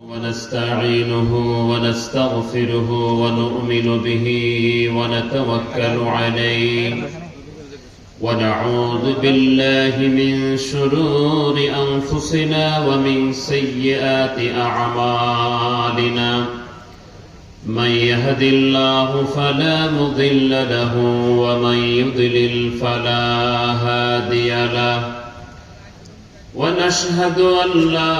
ونستعينه ونستغفره ونؤمن به ونتوكل عليه ونعوذ بالله من شرور أنفسنا ومن سيئات أعمالنا من يهد الله فلا مضل له ومن يضلل فلا هادي له ونشهد أن لا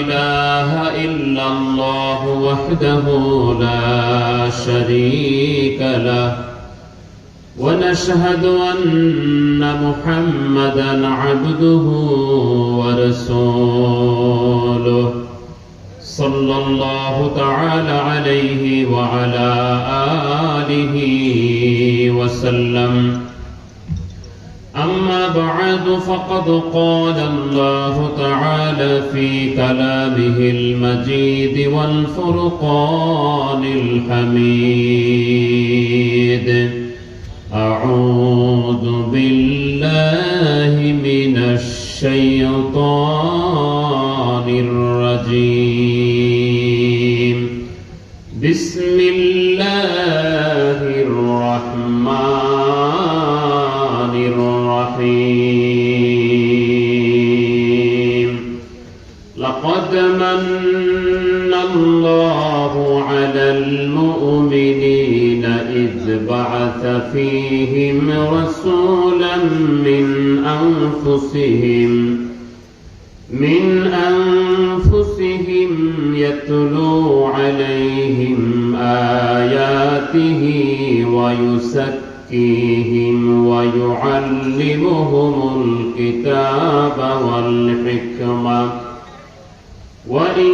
إله إلا الله وحده لا شريك له ونشهد أن محمدا عبده ورسوله صلى الله تعالى عليه وعلى آله وسلم أما بعد فقد قال الله تعالى في كلامه المجيد والفرقان الحميد أعوذ بالله من الشيطان الرجيم بسم الله الرحمن الرحيم لقد من الله على المؤمنين إذ بعث فيهم رسولا من أنفسهم يتلو عليهم آياته ويزكيهم ويعلمهم الكتاب والحكمة وإن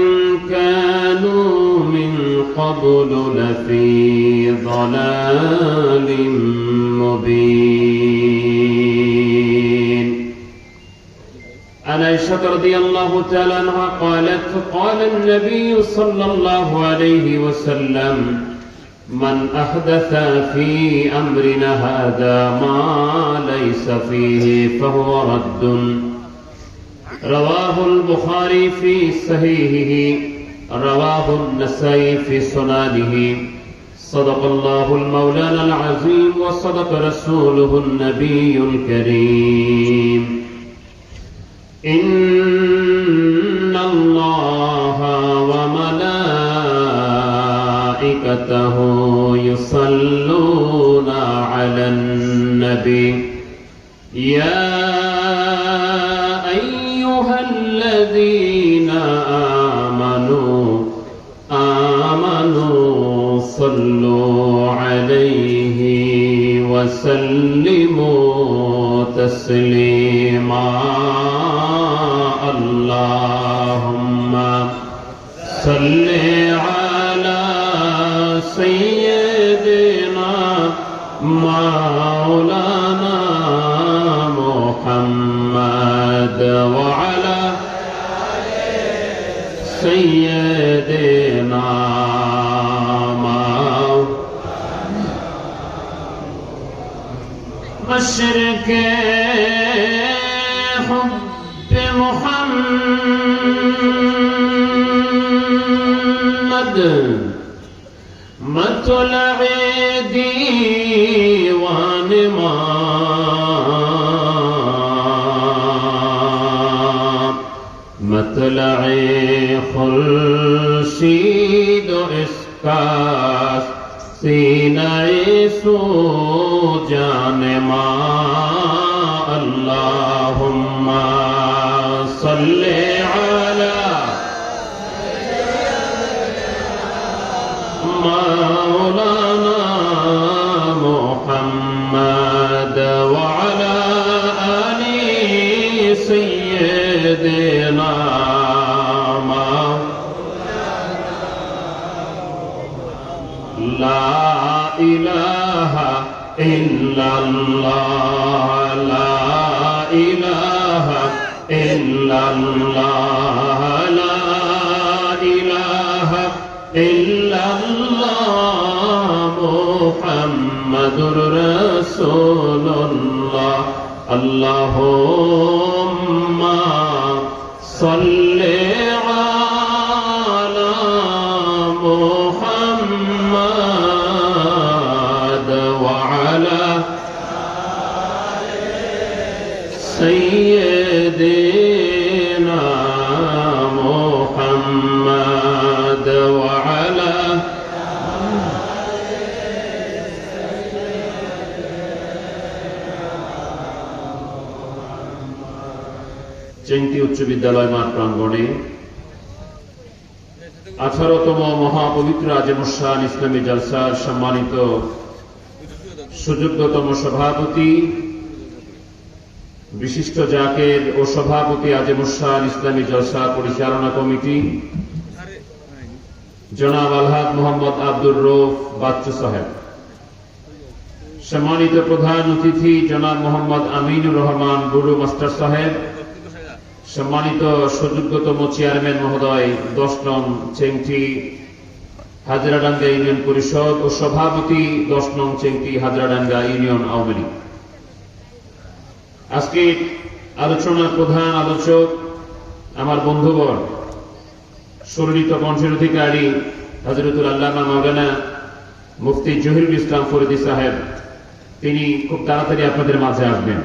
كانوا من قبل لفي ضلال مبين. عن عائشة رضي الله تعالى عنها قالت قال النبي صلى الله عليه وسلم من أحدث في أمرنا هذا ما ليس فيه فهو رد. رواه البخاري في صحيحه رواه النسائي في سننه. صدق الله المولانا العظيم وصدق رسوله النبي الكريم. إن الله وملائكته يصلون على النبي يا أيها الذين آمنوا صلوا عليه وسلموا تسليما. اللهم صل على سيدنا مولانا محمد وعلى سيدنا مشرق حب محمد مطلع ديوان مطلع خورشید و اسکاس سینہ سو جان ما. اللهم صل على مولانا محمد وعلى آل سيدنا لا إله إلا الله لا إله إلا الله لا إله إلا الله محمد رسول الله. اللهم صل على চেংটি উচ্চ বিদ্যালয় মাঠ প্রাঙ্গণে 18তম মহাপবিত্র আজিমুশান ইসলামী জলসার সম্মানিত সুযোগ্যতম সভাপতি, বিশিষ্ট জাকের ও সভাপতি আজিমুশান ইসলামী জলসা পরিচালনা কমিটি জনাব আলহাজ মোহাম্মদ আব্দুর রউফ বাচ্চু সাহেব, সম্মানিত প্রধান অতিথি জনাব মোহাম্মদ আমিনুর রহমান বুড়ু মাস্টার সাহেব, সম্মানিত সুযোগ্যতম চেয়ারম্যান মহোদয় 10 নং চেংটি হাজরাডাঙ্গা ইউনিয়ন পরিষদ ও সভাপতি 10 নং চেংটি হাজরাডাঙ্গা ইউনিয়ন আওয়ামী লীগ। আজকে আলোচনার প্রধান আলোচক আমার বন্ধুগণ, সুরলিত কণ্ঠের অধিকারী হযরতুল আল্লামা মাওলানা মুফতি জহিরুল ইসলাম ফরিদী সাহেব, তিনি খুব তাড়াতাড়ি আপনাদের মাঝে আসবেন।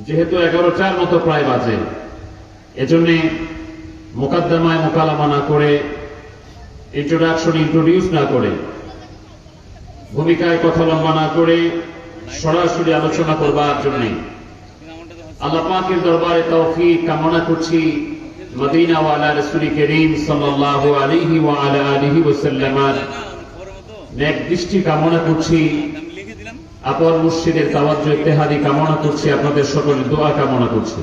যেহেতু 11টার মতো প্রায় বাজে, এজন্য মোকাদ্দমায় মোকালামা না করে, ইন্ট্রোডিউস না করে, ভূমিকায় কথা লম্বা না করে সরাসরি আলোচনা করবার জন্য আল্লাহ পাকের দরবারে তৌফিক কামনা করছি। মদিনা ওয়ালা রাসূল করিম সাল্লাল্লাহু আলাইহি ওয়া আলা আলিহি ওয়াসাল্লামের নেক দৃষ্টি কামনা করছি, আপর মুর্শিদের তাওয়াজ্জুহ ইত্তেহাদি কামনা করছি, আপনাদের সকলের দোয়া কামনা করছি।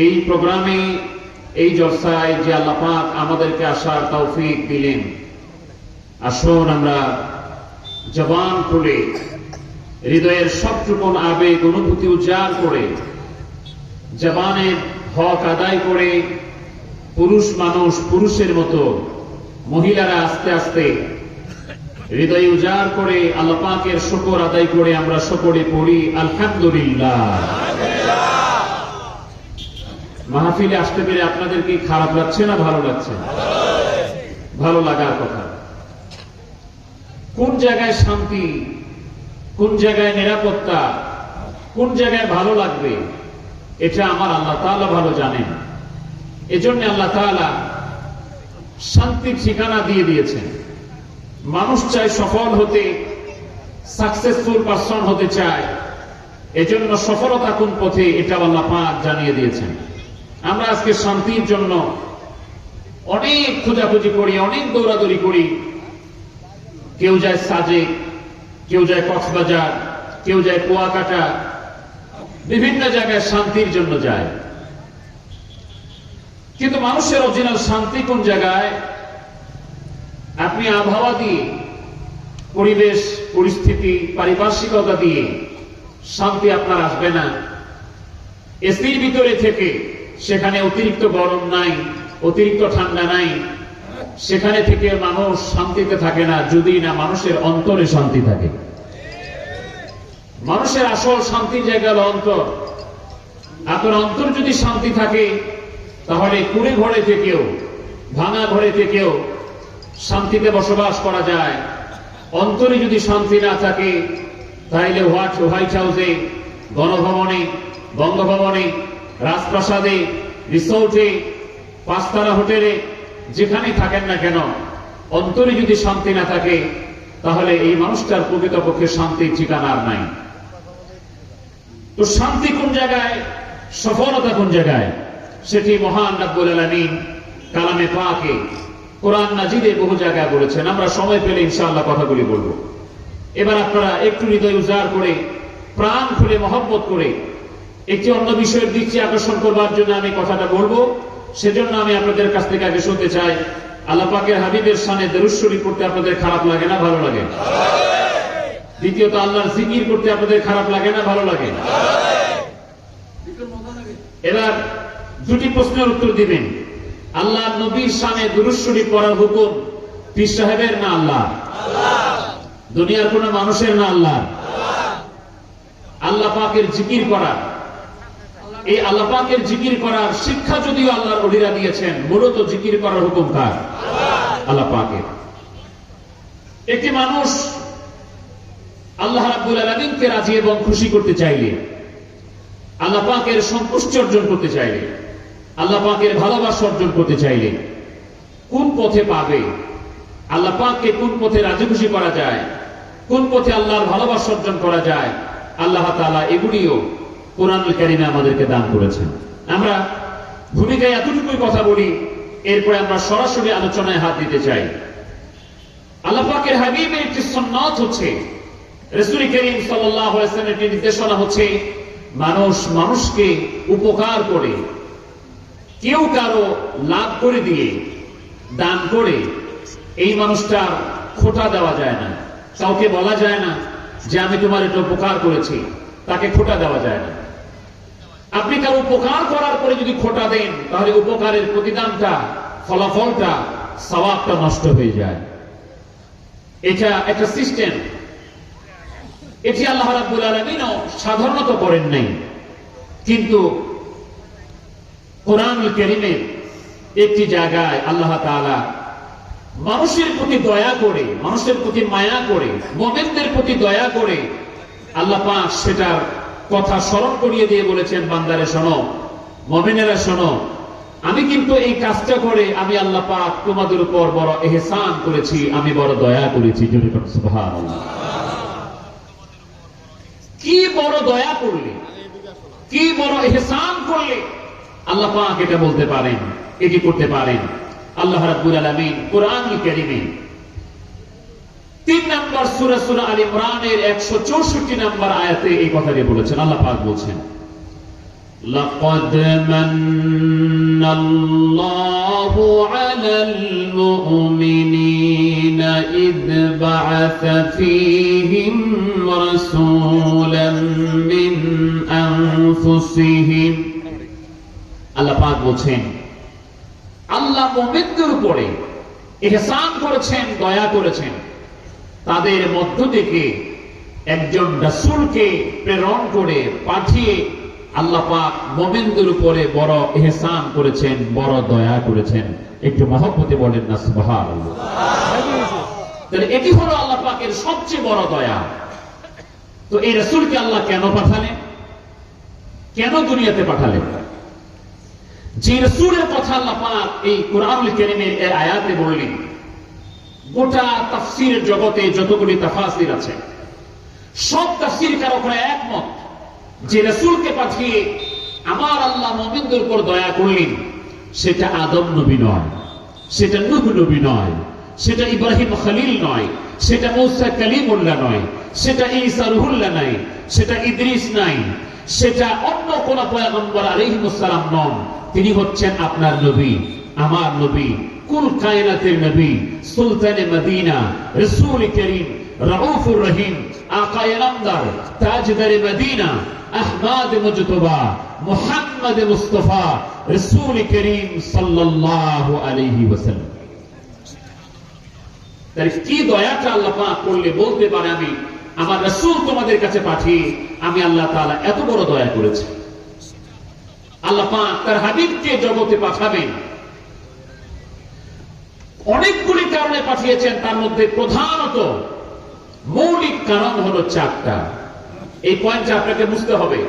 এই প্রোগ্রামে, এই জলসায় যে আল্লাহ পাক আমাদেরকে আসার তৌফিক দিলেন, আসুন আমরা জবান খুলে হৃদয়ের সবটুকু আবেগ অনুভূতি উজাড় করে, জবানের হক আদায় করে, পুরুষ মানুষ পুরুষের মতো, মহিলারা আস্তে আস্তে হৃদয় উজাড় করে আল্লাহ পাকের শুকর আদায় করে আমরা সকলে পড়ি আলহামদুলিল্লাহ। মাহফিলে আসতে পেরে আপনাদের কি খারাপ লাগছে না ভালো লাগছে? ভালো লাগার কথা। কোন জায়গায় শান্তি, কোন জায়গায় নিরাপত্তা, কোন জায়গায় ভালো লাগবে, এটা আমার আল্লাহ তাআলা ভালো জানেন। এজন্য আল্লাহ তাআলা শান্তির ঠিকানা দিয়ে দিয়েছেন। মানুষ চায় সফল হতে, সাকসেসফুল পারসন হতে চায়, এজন্য সফলতা কোন পথে এটা আল্লাহ পাক জানিয়ে দিয়েছেন। আমরা আজকে শান্তির জন্য অনেক খোঁজাখুঁজি করি, অনেক দৌড়াদৌড়ি করি। কেউ যায় সাজেক, কেউ যায় কক্সবাজার, কেউ যায় কুয়াকাটা, বিভিন্ন জায়গায় শান্তির জন্য যায়। কিন্তু মানুষের অরিজিনাল শান্তি কোন জায়গায়? আপনি আবহাওয়া দিয়ে, পরিবেশ পরিস্থিতি পারিপার্শ্বিকতা দিয়ে শান্তি আপনার আসবে না। এসির ভিতরে থেকে সেখানে অতিরিক্ত গরম নাই, অতিরিক্ত ঠান্ডা নাই, সেখানে থেকে মানুষ শান্তিতে থাকে না যদি না মানুষের অন্তরে শান্তি থাকে। মানুষের আসল শান্তির জায়গা হলো অন্তর। আপনার অন্তর যদি শান্তি থাকে, তাহলে কুড়ে ঘরে থেকেও, ভাঙা ঘরে থেকেও শান্তিতে বসবাস করা যায়। অন্তরে যদি শান্তি না থাকে, তাহলে হোয়াইট হাউসে, গণভবনে, বঙ্গভবনে, রাজপ্রাসাদে, রিসোর্টে, 5 তারা হোটেলে, যেখানে থাকেন না কেন, অন্তরে যদি শান্তি না থাকে, তাহলে এই মানুষটার প্রকৃতপক্ষে শান্তির ঠিকানা আর নাই। তো শান্তি কোন জায়গায়, সফলতা কোন জায়গায়, সেটি মহান রব্বুল আলামিন কালামে পাকে, কোরআন মাজিদে বহু জায়গায় বলেছেন। আমরা সময় পেলে ইনশাআল্লাহ কথাগুলি বলবো। এবার আপনারা একটু হৃদয় উজাড় করে, প্রাণ খুলে, মহব্বত করে একটি অন্য বিষয়ের দৃষ্টি আকর্ষণ করবার জন্য আমি কথাটা বলবো। সেজন্য আমি আপনাদের কাছ থেকে আগে শুনতে চাই, আল্লাহ পাকের হাবিবের শানে দরুদ শরীফ পড়তে আপনাদের খারাপ লাগে না ভালো লাগে? দ্বিতীয়ত আল্লাহর জিকির করতে আপনাদের খারাপ লাগে না ভালো লাগে? এবার দুটি প্রশ্নের উত্তর দিবেন। আল্লাহ নবীর শানে দরুদ শরীফ পড়ার হুকুম পীর সাহেবের না আল্লাহ? দুনিয়ার কোন মানুষের না আল্লাহ? আল্লাহ পাকের জিকির করা, এই আল্লাহ পাকের জিকির করার শিক্ষা যদিও আল্লাহর ওলিরা দিয়েছেন, মূলত জিকির করার হুকুম কার? আল্লাহ পাকের। একটি মানুষ আল্লাহ রাব্বুল আলামিনকে রাজি এবং খুশি করতে চাইলে, আল্লাহ পাকের সন্তুষ্টি অর্জন করতে চাইলে, আল্লাহ পাকের ভালোবাসা অর্জন করতে চাইলে কোন পথে পাবে? আল্লাহ পাককে কোন পথে রাজি খুশি করা যায়, কোন পথে আল্লাহর ভালোবাসা অর্জন করা যায়, আল্লাহ তাআলা এগুলিও কোরআনুল কারীমে আমাদেরকে দান করেছেন। আমরা ভূমিকায় এতটুকুই কথা বলি, এরপরে আমরা সরাসরি আলোচনায় হাত দিতে চাই। আল্লাহ পাকের হাবিবের একটি সুন্নাত হচ্ছে, রাসূল করিম সাল্লাল্লাহু আলাইহি ওয়াসাল্লামের একটি নির্দেশনা হচ্ছে, মানুষ মানুষকে উপকার করে, কেউ কারো লাভ করে দিয়ে, দান করে এই মানুষটার খোঁটা দেওয়া যায় না। কাউকে বলা যায় না যে আমি তোমার এটা উপকার করেছি, তাকে খোঁটা দেওয়া যায় না। আপনি কারো উপকার করার পরে যদি খোঁটা দেন, তাহলে উপকারের প্রতিদানটা, ফলাফলটা, সওয়াবটা নষ্ট হয়ে যায়। এটা একটা সিস্টেম। এটি আল্লাহ রাব্বুল আলামিনও সাধারণত করেন নাই, কিন্তু কোরআনুল কারীমের একটি জায়গায় আল্লাহ তাআলা মানুষের প্রতি দয়া করে, মানুষের প্রতি মায়া করে, মুমিনদের প্রতি দয়া করে আল্লাহ পাক সেটার কথা স্মরণ করিয়ে দিয়ে বলেছেন, বান্দারে শোনো, মুমিনেরা শোনো, আমি কিন্তু এই কাজটা করে আমি আল্লাহ পাক তোমাদের উপর বড় ইহসান করেছি, আমি বড় দয়া করেছি। জোরে বলুন সুবহানাল্লাহ। কি বড় দয়া করলে, কি বড় ইহসান করলে আল্লাহ পাক এটা বলতে পারেন, এটি করতে পারেন। আল্লাহ রাব্বুল আলামিন কোরআনুল কারীমে 3 নম্বর সূরা সূরা আলে ইমরানের 164 নম্বর আয়াতে এই কথাটি বলেছেন। আল্লাহ পাক বলছেন, লাকাদ মান্নাল্লাহু আলাল মুমিনিনা ইয বা'আসা ফীহিম রাসূলাম মিন আনফুসিহিম। আল্লাহ পাক বলছেন, আল্লাহ মুমিনদের উপরে ইহসান করেছেন, দয়া করেছেন, তাদের মধ্য থেকে একজন রাসূলকে প্রেরণ করে পাঠিয়ে আল্লাহ পাক মুমিনদের উপরে বড় ইহসান করেছেন, বড় দয়া করেছেন। একটু মহব্বতে বলেন না সুবহানাল্লাহ। তাহলে এটি হলো আল্লাহ পাকের সবচেয়ে বড় দয়া। তো এই রাসূলকে আল্লাহ কেন পাঠালেন, কেন দুনিয়াতে পাঠালেন? যে রাসূলের কথা আল্লাহ পাক এই কোরআনুল কারীমের এই আয়াতে বললেন, গোটা তাফসীরের জগতে যতগুলি তাফাসির আছে, সব তাফসীরকারকরা একমত যে রাসূলকে পাঠিয়ে আমার আল্লাহ মুমিনদের উপর দয়া করলেন, সেটা আদম নবী নয়, সেটা নূহ নবী নয়, সেটা ইব্রাহিম খলিল নয়, সেটা মূসা কালিমুল্লাহ নয়, সেটা ঈসা রূহুল্লাহ নয়, সেটা ইদ্রিস নাই, সেটা অন্য কোন পয়গম্বর আলাইহিস সালাম নন। তিনি হচ্ছেন আপনার নবী, আমার নবী, কুল কায়নাতের নবী, সুলতানে মদিনা, রাসূল করিম, রাউফুর রহিম, আকায়ে নামদার, তাজদারে মদিনা, আহমদ মুজতবা, মুহাম্মদ মুস্তাফা, রাসূল করিম সাল্লাল্লাহু আলাইহি ওয়াসাল্লাম। তাই কি দয়াটা আল্লাহ পাক করলে বলতে পারে, আমি আমার রাসূল তোমাদের কাছে পাঠিয়ে আমি আল্লাহ তাআলা এত বড় দয়া করেছি। আল্লাহ পাক তার হাবিবকে জগতে পাঠাবেন, অনেকগুলি কারণে পাঠিয়েছেন, তার মধ্যে প্রধানত মৌলিক কারণ হলো 4টা। এই পয়েন্টটা আপনাকে বুঝতে হবে।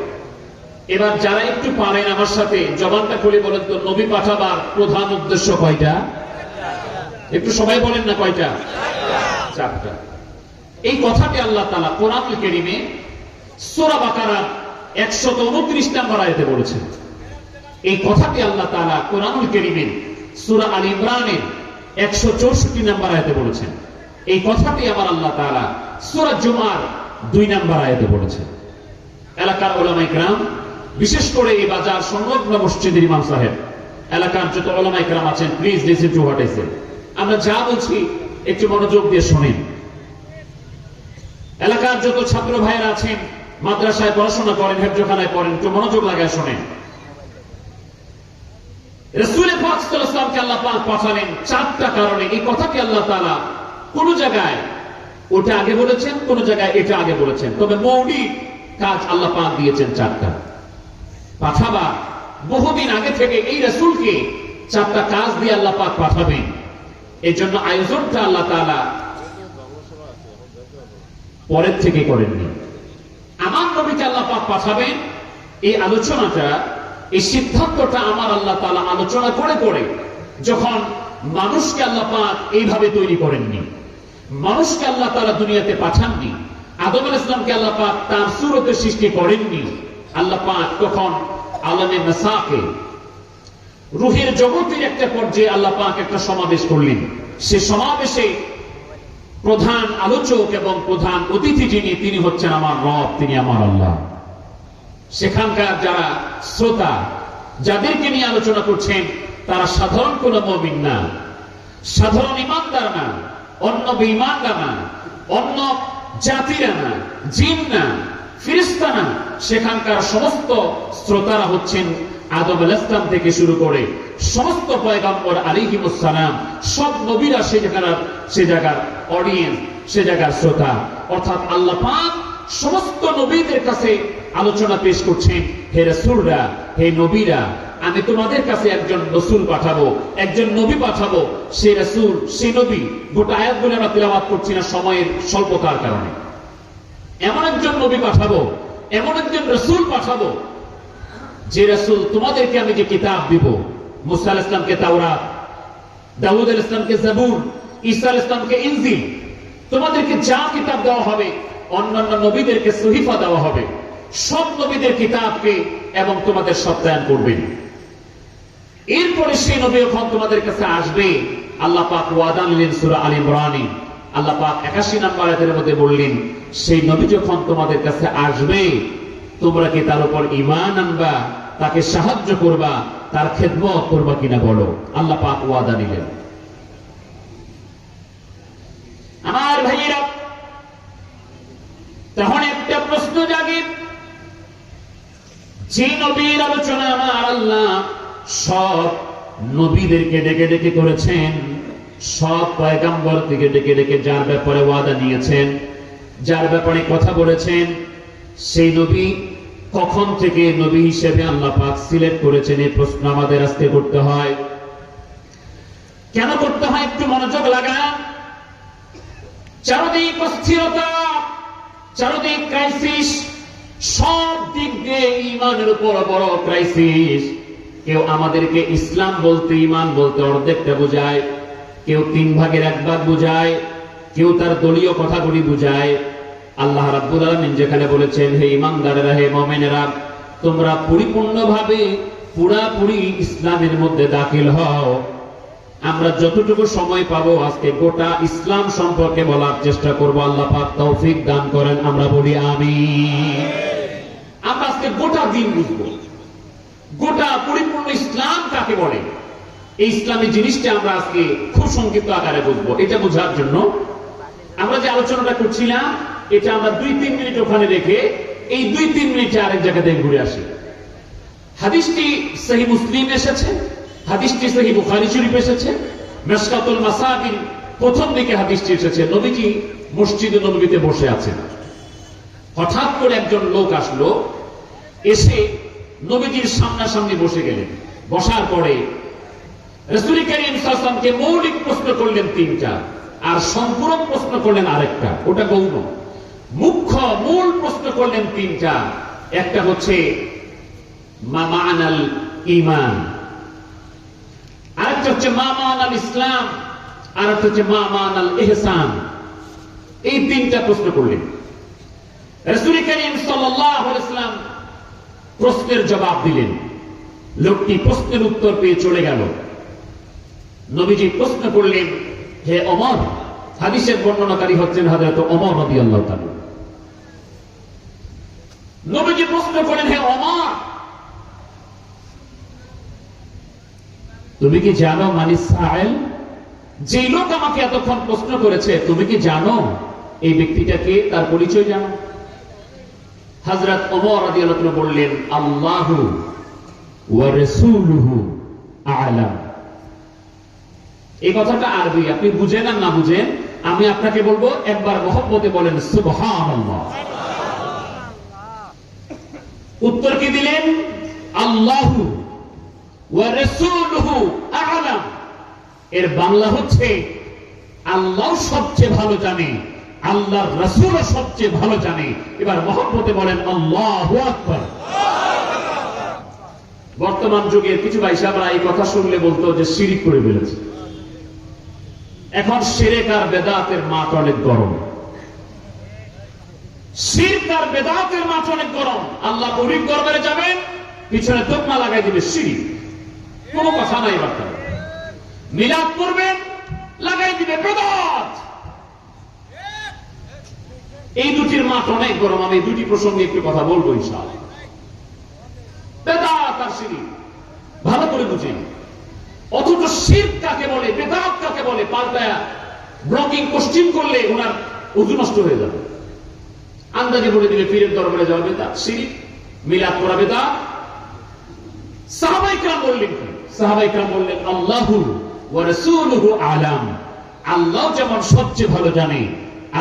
এবার যারা একটু পারেন আমার সাথে জবানটা খুলে বলেন তো, নবী পাঠাবার প্রধান উদ্দেশ্য কয়টা? একটু সবাই বলেন না কয়টা? 4টা। এই কথাটি আল্লাহ তাআলা কোরআনুল কারীমে সূরা বাকারা 129 নম্বর আয়াতে বলেছেন। এই কথাটি আল্লাহ তাআলা কোরআনুল কারীমে সূরা আলে ইমরানের 164 নম্বর আয়াতে বলেছেন। এই কথাটি আমার আল্লাহ তাআলা সূরা জুমার 2 নম্বর আয়াতে বলেছেন। এলাকার উলামায়ে কেরাম, বিশেষ করে এই বাজার সংলগ্ন মসজিদের ইমাম সাহেব, এলাকার যত উলামায়ে কেরাম আছেন, please listen to what I say. আমরা যা বলছি একটু মনোযোগ দিয়ে শুনেন। এলাকার যত ছাত্র ভাইয়েরা আছেন, মাদ্রাসায় পড়াশোনা করেন, হেফজখানায় পড়েন, একটু মনোযোগ লাগায় শুনেন। রাসূল পাক সাল্লাল্লাহু আলাইহি ওয়াসাল্লামকে আল্লাহ পাক পাঠালেন 4টা কারণে। এই কথাটি আল্লাহ তাআলা কোন জায়গায় ওটা আগে বলেছেন, কোন জায়গায় এটা আগে বলেছেন, তবে মৌলিক কাজ আল্লাহ পাক দিয়েছেন 4টা। পাঠাবা বহুদিন আগে থেকে এই রাসূলকে 4টা কাজ দিয়ে আল্লাহ পাক পাঠাবেন, এই জন্য আয়োজনটা আল্লাহ তাআলা পরের থেকে করেননি। আমার নবীকে আল্লাহ পাক পাঠাবেন, এই আলোচনাটা, এই সিদ্ধান্তটা আমার আল্লাহ তাআলা আলোচনা করে করে, যখন মানুষকে আল্লাহ পাক এইভাবে তৈরি করেননি, মানুষকে আল্লাহ তাআলা দুনিয়াতে পাঠাননি, আদম আলাইহিস সালামকে আল্লাহ পাক তার সূরতে সৃষ্টি করেননি, আল্লাহ পাক তখন আলমে মাসাকে রুহের জগতের একটা পর্যায়ে আল্লাহ পাক একটা সমাবেশ করলেন। সে সমাবেশে প্রধান আলোচক এবং প্রধান অতিথি যিনি, তিনি হচ্ছেন আমার রব, তিনি আমার আল্লাহ। সেখানকার যারা শ্রোতা, যাদেরকে নিয়ে আলোচনা করছেন, তারা সাধারণ কোন মুমিন না, সাধারণ ইমানদার না, অন্য বেঈমানরা না, অন্য জাতিরা না, জিন না, ফেরেশতা না। সেখানকার সমস্ত শ্রোতারা হচ্ছেন আদম আলাইহিস সালাম থেকে শুরু করে সমস্ত পয়গম্বর আলাইহিমুস সালাম, সব নবীরা সে জায়গার অডিয়েন্স, সে জায়গার শ্রোতা। অর্থাৎ আল্লাহ পাক সমস্ত নবীদের কাছে আলোচনা পেশ করছেন, হে রাসূলরা, হে নবীরা, আমি তোমাদের কাছে একজন রাসূল পাঠাবো, একজন নবী পাঠাবো। সেই রাসূল, সেই নবী, গোটা আয়াতগুলো আমরা তেলাওয়াত করছি না সময়ের স্বল্পতার কারণে। এমন একজন নবী পাঠাবো, এমন একজন রাসূল পাঠাবো, যে রাসূল তোমাদেরকে আমি যে কিতাব দিব, মুসা আলাইহিস সালামকে তাওরাত, দাউদ আলাইহিস সালামকে জাবুর, ঈসা আলাইহিস সালামকে ইনজিল, তোমাদেরকে যা কিতাব দেওয়া হবে, অন্যান্য নবীদেরকে সহিফা দেওয়া হবে, সব নবীদের কিতাবকে এবং তোমাদের সত্যায়ন করবেন। এরপরে সেই নবী যখন তোমাদের কাছে আসবে, আল্লাহ পাক ওয়াদা নিলেন সূরা আল ইমরানে, আল্লাহ পাক 81 নম্বর আয়াতের মধ্যে বললেন, সেই নবী যখন তোমাদের কাছে আসবে, তোমরা কি তার উপর ঈমান আনবা, তাকে সাহায্য করবা, তার খেদমত করবা কিনা বলো। আল্লাহ পাক ওয়াদা নিলেন। আমার ভাইয়েরা, তখন একটা প্রশ্ন জাগে, যে নবীর আলোচনা আমার আল্লাহ সব নবীদেরকে ডেকে ডেকে করেছেন, সব পয়গম্বর থেকে ডেকে ডেকে যার ব্যাপারে ওয়াদা নিয়েছেন, যার ব্যাপারে কথা বলেছেন, সেই নবী কখন থেকে নবী হিসেবে আল্লাহ পাক সিলেক্ট করেছেন? এই প্রশ্ন আমাদের আজকে করতে হয়। কেন করতে হয়? একটু মনোযোগ লাগান। চারদিক অস্থিরতা, চারদিক ক্রাইসিস, সব দিক দিয়ে ঈমানের উপর বড় ক্রাইসিস। কেউ আমাদেরকে ইসলাম বলতে, ঈমান বলতে অর্ধেকটা বোঝায়, কেউ 3 ভাগের 1 ভাগ বোঝায়, কেউ তার দলীয় কথাগুলি বোঝায়। আল্লাহ রাব্বুল আলামিন যেখানে বলেছেন, হে ঈমানদারেরা, হে মুমিনেরা, তোমরা পরিপূর্ণভাবে পুরাপুরি ইসলামের মধ্যে দাখিল হও। আমরা যতটুকু সময় পাবো আজকে গোটা ইসলাম সম্পর্কে বলার চেষ্টা করব। আল্লাহ পাক তৌফিক দান করেন, আমরা বলি আমিন। আমরা আজকে গোটা দিন বুঝবো, গোটা পরিপূর্ণ ইসলাম কাকে বলে, এই ইসলামী জিনিসটা আমরা আজকে খুব সংক্ষিপ্ত আকারে বুঝবো। এটা বোঝার জন্য আমরা যে আলোচনাটা করছিলাম, এটা আমরা 2-3 মিনিট ওখানে রেখে এই 2-3 মিনিটে আরেক জায়গা থেকে ঘুরে আসি। হাদিসটি সহিহ মুসলিম এসেছে, হাদিসটি সহিহ বুখারী শরীফ এসেছে, মিশকাতুল মাসাবির প্রথম দিকে হাদিসটি এসেছে। নবীজি মসজিদে নববীতে বসে আছেন, হঠাৎ করে একজন লোক আসলো, এসে নবীজির সামনাসামনি বসে গেলেন। বসার পরে রাসূল কারীম সাল্লাল্লাহু আলাইহি ওয়াসাল্লামকে মৌলিক প্রশ্ন করলেন 3টা, আর সম্পূরক প্রশ্ন করলেন আরেকটা, ওটা গৌণ। মুখ্য মূল প্রশ্ন করলেন 3টা। একটা হচ্ছে মা মা'নাল ঈমান, আরেকটা হচ্ছে মা মা'নাল ইসলাম, আরেকটা হচ্ছে মা মা'নাল ইহসান। এই 3টা প্রশ্ন করলেন। রাসূল কারীম সাল্লাল্লাহু আলাইহি ওয়াসাল্লাম প্রশ্নের জবাব দিলেন। লোকটি প্রশ্নের উত্তর পেয়ে চলে গেল। নবীজি প্রশ্ন করলেন, হে ওমর, হাদিসের বর্ণনাকারী হচ্ছেন হযরত ওমর রাদিয়াল্লাহু তাআলা। নবীজি প্রশ্ন করেন, হে ওমর, তুমি কি জানো মানিস সাইল? যে লোক আমাকে এতক্ষণ প্রশ্ন করেছে, তুমি কি জানো এই ব্যক্তিটাকে, তার পরিচয় জানো? হযরত ওমর রাদিয়াল্লাহু তাআলা বললেন, আল্লাহু ওয়া রাসূলুহু আ'লাম। এই কথাটা আরবি, আপনি বুঝেন আর না বুঝেন, আমি আপনাকে বলবো, একবার মহব্বতে বলেন সুবহানাল্লাহ। উত্তর কি দিলেন? আল্লাহু ওয়া রাসূলুহু আ'লাম। এর বাংলা হচ্ছে, আল্লাহ সবচেয়ে ভালো জানে, আল্লাহর রাসূল সবচেয়ে ভালো জানে। এবার মহব্বতে বলেন আল্লাহু আকবার। বর্তমান যুগের কিছু ভাই সাহেবরা এই কথা শুনলে বলতো যে শিরক করে ফেলেছে। এখন শিরক আর বেদাতের মাঠ অনেক গরম। শিরক আর বেদাতের মাঠ অনেক গরম। আল্লাহ গরিব দরবারে যাবেন, পিছনে তোকমা লাগাই দিবে শিরক, কোনো কথা নাই বার্তা। মিলাদ করবেন, লাগাই দিবে বেদাত। এই দুটির মাঠ অনেক গরম। আমি দুটি প্রসঙ্গে একটু কথা বলবো ইনশাআল্লাহ। বেদাত আর শিরক ভালো করে বুঝেন। অথচ শিরক কাকে বলে, বেদাত কাকে বলে, পাল্টায়া ব্লকিং কোশ্চিন করলে ওনার ওযু নষ্ট হয়ে যাবে। আন্দাজে বলে দিলে পীরের দরবারে যাওয়া বেদাত, শিরক, মিলাদ করা বেদাত। সাহাবায়ে কেরাম বললেন কি? সাহাবায়ে কেরাম বললেন আল্লাহু ওয়া রাসূলুহু আলাম। আল্লাহ যেমন সবচেয়ে ভালো জানে,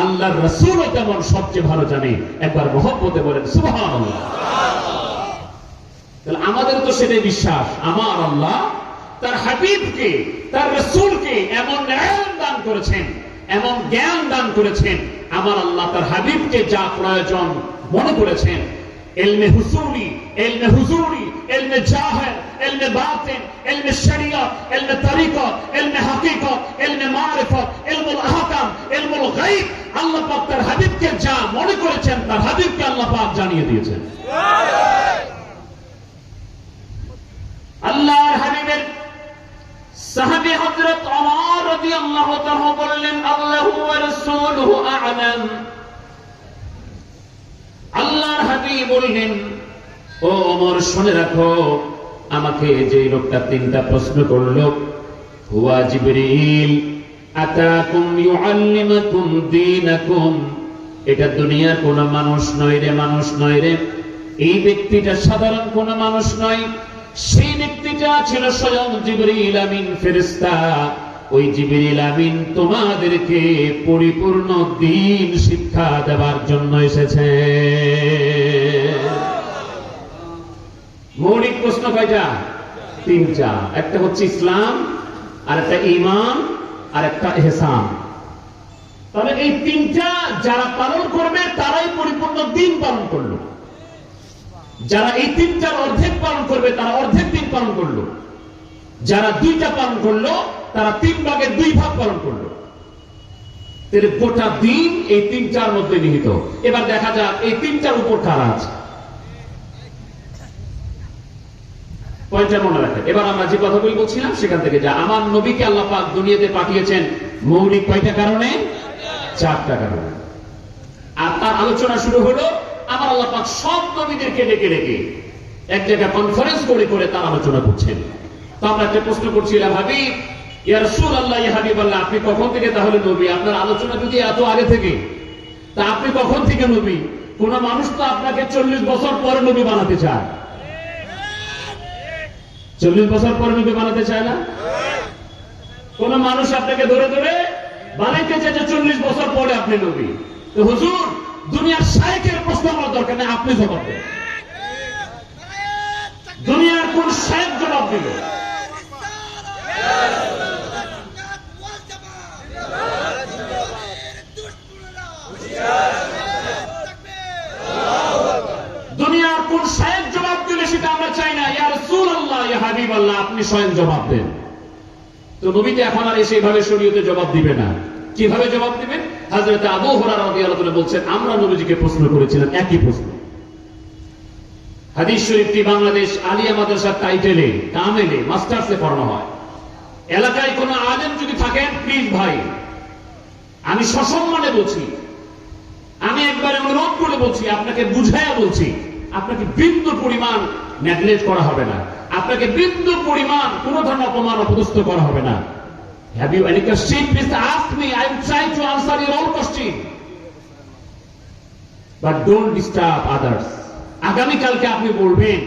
আল্লাহর রাসূলও তেমন সবচেয়ে ভালো জানে। একবার মহব্বতে বলেন সুবহানাল্লাহ। তাহলে আমাদের তো সেটাই বিশ্বাস, আমার আল্লাহ তার হাবিবকে, তার রাসূলকে এমন ইলম দান করেছেন, এমন জ্ঞান দান করেছেন, আমার আল্লাহ তার হাবিবকে যা প্রয়োজন মনে করেছেন, ইলমে হুসুলি, ইলমে হুজুরি, ইলমে জাহির, ইলমে বাতিন, ইলমে শরিয়ত, ইলমে তরিকত, ইলমে হাকিকত, ইলমে মারিফত, ইলমুল আহকাম, ইলমুল গায়ব, আল্লাহ পাক তার হাবিবকে যা মনে করেছেন, তার হাবিবকে আল্লাহ পাক জানিয়ে দিয়েছেন। আল্লাহর হাবিবের সাহাবী হযরত ওমর রাদিয়াল্লাহু তাআলা বললেন আল্লাহু ওয়া রাসূলুহু আ'লাম। আল্লাহর হাবিব বললেন, ও ওমর শুনে রাখো, আমাকে যে লোকটা তিনটা প্রশ্ন করলো, হুয়া জিবরিল আতাকুম ইউআল্লিমুকুম দীনাকুম, এটা দুনিয়ার কোন মানুষ নয় রে, মানুষ নয় রে। এই ব্যক্তিটা সাধারণ কোন মানুষ নয়, সেই ব্যক্তিটা ছিল স্বয়ং জিবরিল আমিন ফেরেশতা। ওই জিবরিল আমিন তোমাদেরকে পরিপূর্ণ দ্বীন শিক্ষা দেওয়ার জন্য এসেছে। মৌলিক প্রশ্ন কয়টা? তিনটা। একটা হচ্ছে ইসলাম, আর একটা ঈমান, আর একটা ইহসান। তাহলে এই তিনটা যারা পালন করবে তারাই পরিপূর্ণ দ্বীন পালন করলো। যারা এই তিনটার অর্ধেক পালন করবে তারা অর্ধেক দিন পালন করলো। যারা দুইটা পালন করলো তারা 3 ভাগের 2 ভাগ পালন করলো। তাহলে গোটা দিন এই তিনটার মধ্যে নিহিত। এবার দেখা যাক এই তিনটার উপর কারা আছে। পয়েন্টটা মনে রাখেন। এবার আমরা যে কথাগুলি বলছিলাম সেখান থেকে যা, আমার নবীকে আল্লাহ পাক দুনিয়াতে পাঠিয়েছেন মৌলিক কয়টা কারণে? 4টা কারণে। আর তার আলোচনা শুরু হলো আমার আল্লাহ পাক সব নবীদেরকে ডেকে ডেকে এক জায়গায় কনফারেন্স করে করে তার আলোচনা করছেন। তো আমরা একটা প্রশ্ন করছিলাম, হাবিব ইয়া রাসূলুল্লাহ, ইয়া হাবিবাল্লাহ, আপনি কখন থেকে তাহলে নবী? আপনার আলোচনা যদি এত আগে থেকে, তা আপনি কখন থেকে নবী? কোন মানুষ তো আপনাকে 40 বছর পরে নবী বানাতে চায়। 40 বছর পরে নবী বানাতে চায় না? কোন মানুষ আপনাকে ধরে ধরে বানাইতে চায় যে 40 বছর পরে আপনি নবী। তো হুজুর, দুনিয়ার শায়েখের প্রশ্ন আমার দরকার নেই, আপনি জবাব দেন। দুনিয়ার কোন শায়েখ জবাব দিল? দুনিয়ার কোন শায়েখ জবাব দিলে সেটা আমরা চাই না। ইয়া রাসূলুল্লাহ, ইয়া হাবিবাল্লাহ, আপনি স্বয়ং জবাব দেন। তো নবী তো এখন আর সেইভাবে শরীয়তে জবাব দিবে না। কিভাবে জবাব দিবেন? হযরত আবু হুরায়রা রাদিয়াল্লাহু আনহু বলছেন, আমরা নবীজিকে প্রশ্ন করেছিলাম একই প্রশ্ন। হাদিস শরীফটি বাংলাদেশ আলিয়া মাদ্রাসার টাইটেলে, কামেলে, মাস্টার্সে পড়ানো হয়। এলাকায় কোনো আলেম যদি থাকেন, প্লিজ ভাই, আমি সসম্মানে বলছি, আমি একবার অনুরোধ করে বলছি, আপনাকে বুঝাইয়া বলছি, আপনাকে বিন্দু পরিমাণ নেগলেক্ট করা হবে না, আপনাকে বিন্দু পরিমাণ কোন ধরনের অপমান অপদস্থ করা হবে না। Have you any question? Please ask me. I will try to answer your all question. But don't disturb others. আগামীকালকে আপনি বলবেন,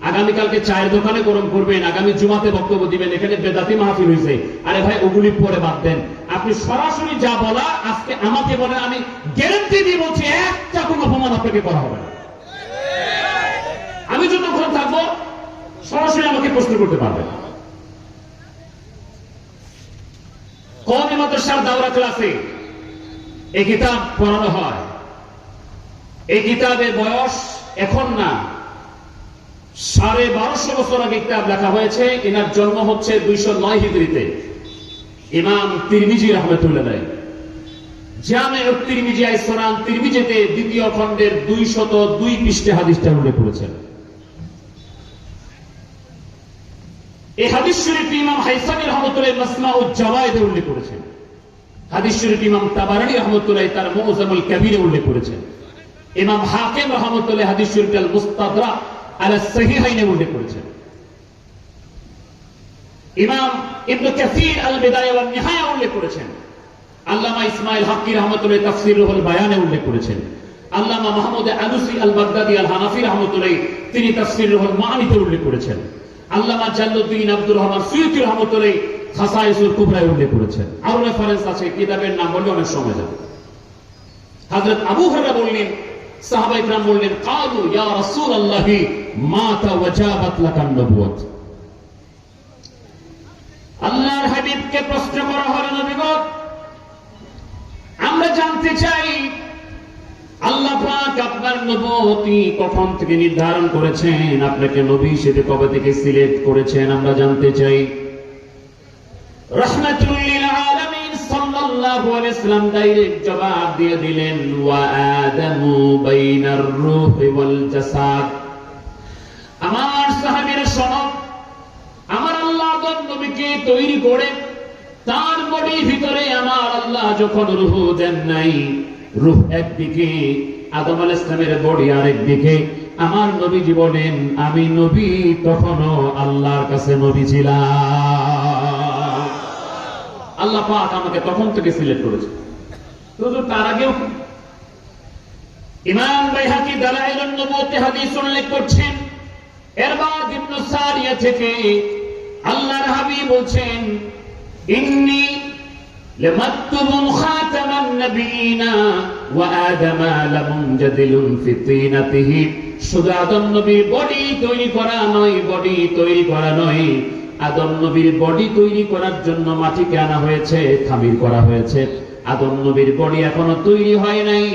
আগামীকালকে চায়ের দোকানে গরম করবেন, আগামী জুমাতে বক্তব্য দিবেন, এখানে বেদাতি মাহফিল হয়েছে, আরে ভাই ওগুলি পরে বাদ দেন। আপনি সরাসরি যা বলা আজকে আমাকে বলেন, আমি গ্যারান্টি দিয়ে বলছি একটা কোন অপমান আপনাকে করা হবে না। আমি যতক্ষণ থাকবো সরাসরি আমাকে প্রশ্ন করতে পারবেন। কওমি মাদ্রাসার দাওরা ক্লাসে এই কিতাব পড়ানো হয়। এই কিতাবের বয়স এখন না, 1250 বছর আগে কিতাব লেখা হয়েছে। এনার জন্ম হচ্ছে 209 হিজরিতে, ইমাম তিরমিজি রাহমাতুল্লাহ আলাইহি। জামে তিরমিজি সুনান তিরমিজিতে দ্বিতীয় খণ্ডের 202 পৃষ্ঠাে হাদিসটা উল্লেখ করেছেন। এই হাদিস শরীফটি ইমাম হাইসামী রাহমাতুল্লাহ মাসমাউজ জাওয়ায়েদে উল্লেখ করেছেন। হাদিস শরীফটি ইমাম তাবারানী রাহমাতুল্লাহ তার মুআজামুল কাবীরে উল্লেখ করেছেন। ইমাম হাকিম রাহমাতুল্লাহ হাদিস শরীফটি আল মুস্তাদরাক আলা সাহিহাইনে উল্লেখ করেছেন। ইমাম ইবনে কাসীর আল বিদায়া ওয়ান নিহায়া উল্লেখ করেছেন। আল্লামা ইসমাইল হাক্কি রাহমাতুল্লাহ তাফসীর রুহুল বায়ানে উল্লেখ করেছেন। আল্লামা মাহমুদ আলুসি আল বাগদাদি আল হানাফি রাহমাতুল্লাহ তিনি তাফসীর রুহুল মাআনিতে উল্লেখ করেছেন। আল্লামা জাল্লুদ্দিন আব্দুর রহমান সুয়ুতী রাহমাতুল্লাহ খাসাইসুল কুবরায় উল্লেখ করেছেন। আরো রেফারেন্স আছে, কিতাবের নাম বললে অনেক সময় যাবে। হযরত আবু হুরায়রা বললেন, সাহাবায়ে کرام বললেন, ক্বালু ইয়া রাসূলুল্লাহ মাতা ওয়াজাবাত লাকান নবুওয়াত। আল্লাহর হাবিবকে প্রশ্ন করা হলো, নবী গো, আমরা জানতে চাই আল্লাহ পাক আপনার নবুয়তি কখন থেকে নির্ধারণ করেছেন, আপনাকে নবী হিসেবে কবে থেকে সিলেক্ট করেছেন, আমরা জানতে চাই। রাহমাতুল লিল আলামিন সাল্লাল্লাহু আলাইহি ওয়াসাল্লাম ডাইরেক্ট জবাব দিয়ে দিলেন, ওয়া আদামু বাইনার রূহি ওয়াল জাসাদ। আমার সাহাবীরা শোনো, আমার আল্লাহ আদম নবীকে তৈরি করে তার বডির ভিতরে আমার আল্লাহ যখন রূহ দেন নাই, রূহ একদিকে, আদম আলাইহিস সালামের বডি আরেকদিকে, আমার নবীজি বলেন আমি নবী তখনও আল্লাহর কাছে নবী ছিলাম। আল্লাহ পাক আমাকে তখন থেকে সিলেক্ট করেছে। তো তার আগেও ইমাম বাইহাকি দালাইলুন নবুওয়াতে হাদিস উল্লেখ করছেন, ইরবাদ ইবনে সারিয়া থেকে আল্লাহর হাবিব বলছেন, ইন্নী লামাকতুবুন খাতামান নবিয়িনা ওয়া আদামা লামুনজাদিলুন ফি তিনাতিহি। শুধু আদম নবীর বডি তৈরি করা নয়, বডি তৈরি করা নয়, আদম নবীর বডি তৈরি করার জন্য মাটিকে আনা হয়েছে, খামির করা হয়েছে। আদম নবীর বডি এখনো তৈরি হয় নাই।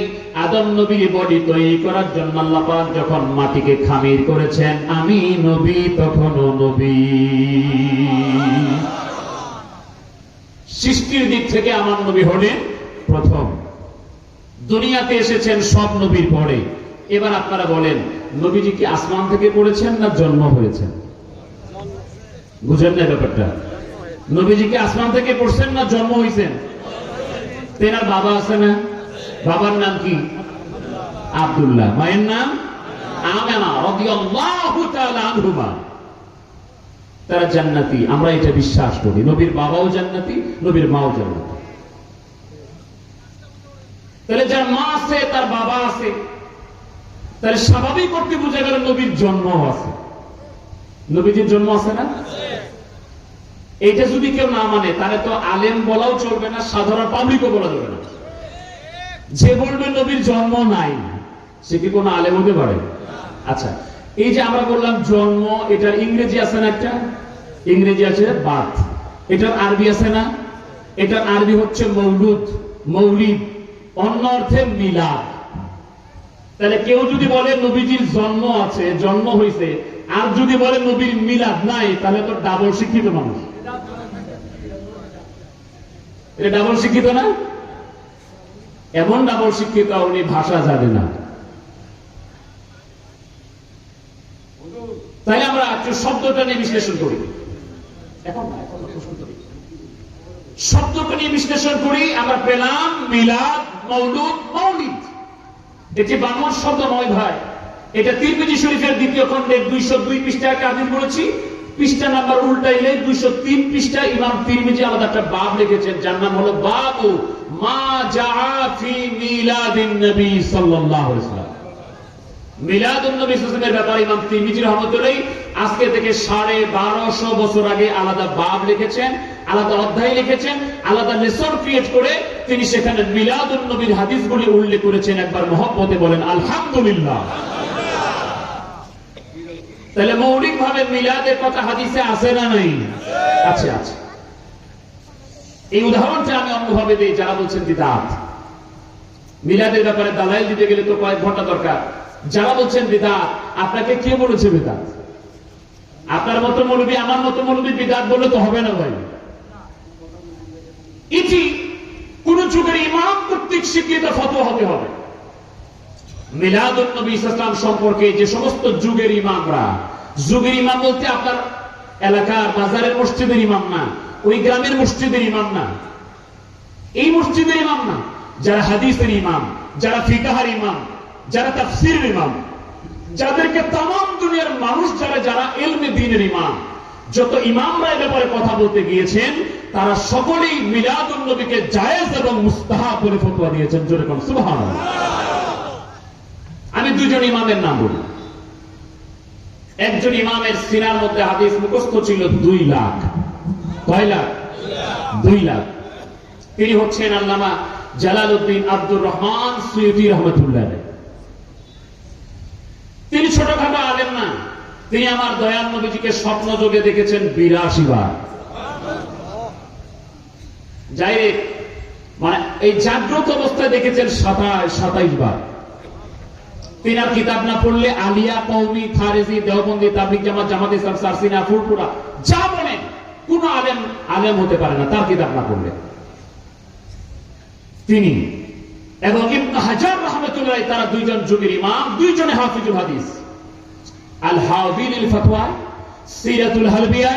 আদম নবীর বডি তৈরি করার জন্য আল্লাহ পাক যখন মাটিকে খামির করেছেন, আমি নবী তখনও নবী। সৃষ্টির দিক থেকে আমার নবী হলেন প্রথম। দুনিয়াতে এসেছেন সব নবীর পরে। এবার আপনারা বলেন, নবীজি কি আসমান থেকে পড়েছেন না জন্ম হয়েছেন? বুঝেন না ব্যাপারটা? নবীজি কি আসমান থেকে পড়ছেন না জন্ম হয়েছেন? তেনার বাবা আছে না? বাবার নাম কি? আব্দুল্লাহ। মায়ের নাম আমেনা রাদিয়াল্লাহু তাআলা আনহুমা। তারা জান্নাতি, আমরা এটা বিশ্বাস করি। নবীর বাবাও জান্নাতি, নবীর মাও জান্নাতি। তাহলে যার মা আছে তার বাবা আছে, তাহলে স্বাভাবিক করতে বুঝে গেল নবীর জন্ম আছে। নবীজির জন্ম আছে না? এটা যদি কেউ না মানে তাহলে তো আলেম বলাও চলবে না, সাধারণ পাবলিকও বলা যাবে না। যে বলবে নবীর জন্ম নাই, সে কি কোনো আলেম হতে পারে? আচ্ছা, এই যে আমরা বললাম জন্ম, এটার ইংরেজি আছে না? একটা ইংরেজি আছে বার্থ। এটার আরবি আছে না? এটার আরবি হচ্ছে মৌলুদ, মৌলিদ, অন্য অর্থে মিলাদ। তাহলে কেউ যদি বলে নবীজির জন্ম আছে, জন্ম হয়েছে, আর যদি বলে নবীর মিলাদ নাই, তাহলে তো ডাবল শিক্ষিত মানুষ। এটা ডাবল শিক্ষিত না? এমন ডাবল শিক্ষিত উনি ভাষা জানে না। তাই আমরা শব্দটা নিয়ে বিশ্লেষণ করি। শব্দটা নিয়ে বিশ্লেষণ করি, আমরা পেলাম মিলাদ, মৌলুদ, মৌলিদ। এটি বাংলা শব্দ নয় ভাই, এটা তিরমিজি শরীফের দ্বিতীয় খণ্ডের 202 পৃষ্ঠায় একটা হাদিস বলেছি। পৃষ্ঠা নাম্বার উল্টাইলে 203 পৃষ্ঠা ইমাম তিরমিজি আলাদা একটা বাব লিখেছেন, যার নাম হলো বাবু মা জাআ ফি মিলাদিন নবী সাল্লাল্লাহু আলাইহি ওয়াসাল্লাম। মিলাদুন নবী সাল্লাল্লাহু আলাইহি ওয়াসাল্লামের ব্যাপারে ইমাম তিরমিজি রাহমাতুল্লাহ আজকে থেকে 1250 বছর আগে আলাদা বাব লিখেছেন, আলাদা অধ্যায় লিখেছেন, আলাদা লেসন ক্রিয়েট করে তিনি সেখানে মিলাদুন নবীর হাদিসগুলি উল্লেখ করেছেন। একবার মহব্বতে বলেন আলহামদুলিল্লাহ। তাহলে মৌলিক ভাবে মিলাদের কথা হাদিসে আছে না নাই? আছে, আছে। এই উদাহরণটা আমি অন্যভাবে দিই। যারা বলছেন বিদআত, মিলাদের ব্যাপারে দালাইল দিতে গেলে তো কয়েক ঘন্টা দরকার। যারা বলছেন বিদআত, আপনাকে কে বলেছে বিদআত? আপনার মতো মৌলবী, আমার মতো মৌলবী বিদআত বললে তো হবে না ভাই। এটি কোন যুগের ইমাম কর্তৃক স্বীকৃত ফতোয়া হতে হবে। মিলাদুন নবী ইসলাম সম্পর্কে যে সমস্ত যুগের ইমামরা, যুগের ইমাম বলতে আপনার এলাকার বাজারের মসজিদের ইমাম না, ওই গ্রামের মসজিদের ইমাম না, এই মসজিদের ইমাম না, যারা হাদিসের ইমাম, যারা ফিকাহের ইমাম, যারা তাফসীরের ইমাম, যাদেরকে তামাম দুনিয়ার মানুষ যারা ইলমে দ্বীনের ইমাম, যত ইমামরা এই ব্যাপারে কথা বলতে গিয়েছেন তারা সকলেই মিলাদুন নবীকে জায়েজ এবং মুস্তাহাব বলে ফতোয়া দিয়েছেন। জোরে কোন সুবহানাল্লাহ। আমি দুজন ইমামের নাম বলি। একজন ইমামের সিনার মধ্যে হাদিস মুখস্থ ছিল 2 লাখ। কয় লাখ? 2 লাখ। তিনি হচ্ছেন আল্লামা জালালউদ্দিন আব্দুর রহমান সুয়ুতী রাহমাতুল্লাহ আলাইহি। তিনি ছোটখাটো আলেম না, তিনি আমার দয়াল নবীজিকে স্বপ্ন যোগে দেখেছেন 82 বার। ডাইরেক্ট মানে এই জাগ্রত অবস্থায় দেখেছেন 27 বার। তিনার কিতাব না পড়লে আলিয়া, কওমি, খারেজি, দেওবন্দি, তাবলিগ জামাত, জামাত ইসলাম, সারসিনা, ফুলপুরা যা বলেন কোন আলেম হতে পারে না তার কিতাব না পড়লে। তিনি এবং ইবনে হাজার রাহমাতুল্লাহ তারা দুইজন যুগের ইমাম, দুইজনে হাফিজুল হাদিস। আল হাবিল আল ফাতওয়া, সিরাতুল হালবিয়া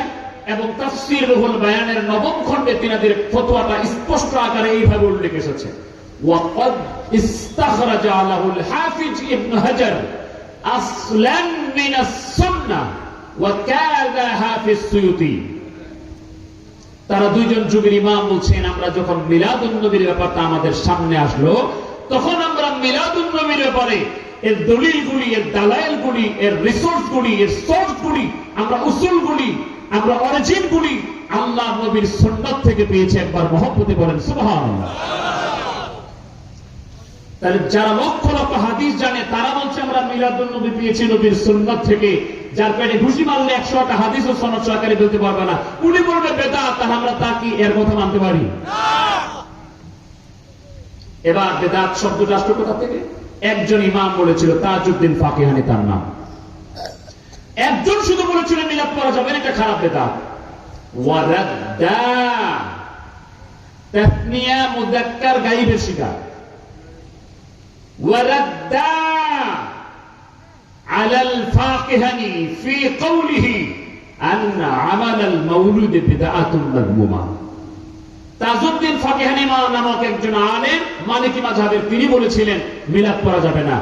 এবং তাফসীর রুহুল বায়ানের 9ম খণ্ডে তিনাদের ফতোয়াটা স্পষ্ট আকারে এইভাবে উল্লেখ এসেছে। ওয়াকাদ ইস্তাখরাজা লাহুল হাফিজ ইবনে হাজার আসলান মিনাস সুন্নাহ ওয়া কাযা হাফিজ সুয়ুতী। তারা দুইজন যুগের ইমাম বলছেন আমরা যখন মিলাদুন নবীর ব্যাপারটা আমাদের সামনে আসলো তখন আমরা মিলাদুন নবীর ব্যাপারে এর দলিলগুলি, এর দালাইলগুলি, এর রিসোর্সগুলি, এর সোর্সগুলি, আমরা উসুলগুলি, আমরা অরিজিনগুলি আল্লাহ নবীর সুন্নাত থেকে পেয়েছি। একবার মহব্বতে বলেন সুবহানাল্লাহ। তাহলে যারা লক্ষ লক্ষ হাদিস জানে তারা বলছে আমরা মিলাদুন নবী পেয়েছি নবীর সুন্নাত থেকে। যার পেটে ঘুষি মারলে 100টা হাদিস ও সনদ সহকারে বলতে পারবে না, উনি বলবে বেদাত, আর আমরা তা কি এর কথা মানতে পারি? এবার বেদাত শব্দটা আসলো কোথা থেকে? একজন ইমাম বলেছিল, তাজউদ্দিন ফাকিহানি তার নাম। একজন শুধু বলেছিল মিলাদ পড়া যাবে না, এটা খারাপ বেদাত। ওয়ারাদ্দা তাসনিয়া মুযাক্কার গায়বের শিকার। ওয়ারাদ্দা আলাল ফাকিহানি ফি কওলিহি আন্না আমালাল মাউলুদ বিদআতুন মাযমুমা। তাজউদ্দিন ফাকিহানি নামক একজন আলেম মালিকি মাযহাবের, তিনি বলেছিলেন মিলাদ পড়া যাবে না।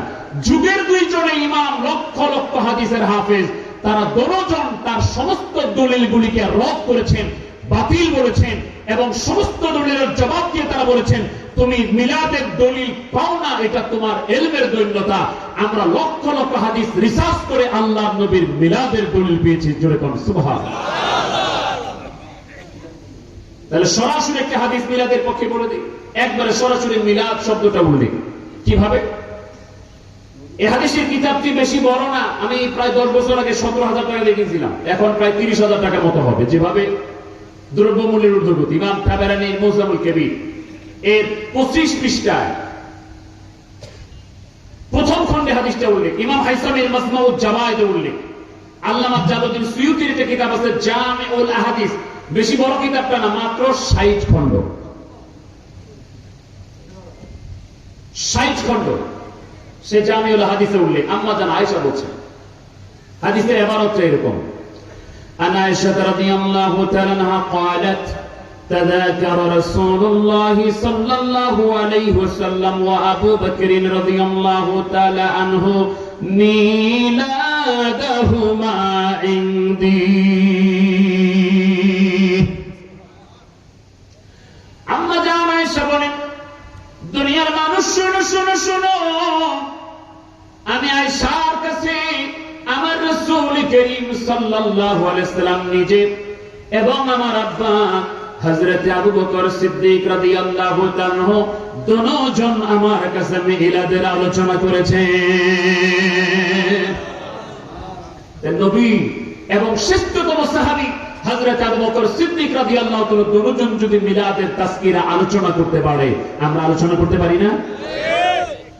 যুগের দুইজনে ইমাম, লক্ষ লক্ষ হাদিসের হাফেজ, তারা দুজন তার সমস্ত দলিলগুলিকে রদ করেছেন, বাতিল বলেছেন এবং সমস্ত দলিলের জবাব দিয়ে তারা বলেছেন তুমি মিলাদের দলিল পাও না, এটা তোমার ইলমের দৈন্যতা। আমরা লক্ষ লক্ষ হাদিস রিসার্চ করে আল্লাহর নবীর মিলাদের দলিল পেয়েছি। জোরে কোন সুবহানাল্লাহ। তাহলে সরাসরি একটা হাদিস মিলাদের পক্ষে বলে দিই, একবারে সরাসরি মিলাদ শব্দটা উল্লেখ। কিভাবে? এই হাদিসের কিতাবটি বেশি বড় না, আমি প্রায় 10 বছর আগে 17,000 টাকা লিখেছিলাম, এখন প্রায় 30,000 টাকার মতো হবে। যেভাবে দ্রব্যমূল্যের ঊর্ধ্বগতি। ইমাম তাবারানীর মুজামুল কবির এর 25 পৃষ্ঠায় প্রথম খণ্ডে হাদিসটা উল্লেখ, ইমাম হাইসামের মাজমাউজ জাওয়ায়েদে উল্লেখ, আল্লামা জালালউদ্দিন সুয়ুতীর একটা কিতাব আছে জামিউল আহাদিস, বেশি বড় কিতাবটা না, মাত্র 60 খণ্ড। 60 খণ্ড সে জামিউল আহাদিসে উল্লেখ। আম্মা জান আয়েশা বলছেন, হাদিসের ইবারতটা এরকম, আন আয়েশা রাদিয়াল্লাহু তাআলা আনহা قالت تذاكر رسول الله صلى الله عليه وسلم وابو بكر رضي الله تعالى عنه ميلادهما عندي। আম্মা জান আয়েশা বলেন, দুনিয়ার মানুষ শোনো শোনো শোনো, আমি আয়েশার কাছে আমার রাসূল করিম সাল্লাল্লাহু আলাইহি ওয়াসাল্লাম নিজে এবং আমার আব্বা হযরত আবু বকর সিদ্দিক রাদিয়াল্লাহু তাআলা দুজন আমার কাছে মিলাদের আলোচনা করেছেন। নবী এবং শ্রেষ্ঠতম সাহাবী হযরত আবু বকর সিদ্দিক রাদিয়াল্লাহু তাআলা দুজন যদি মিলাদের তাসকিরা আলোচনা করতে পারে, আমরা আলোচনা করতে পারি না?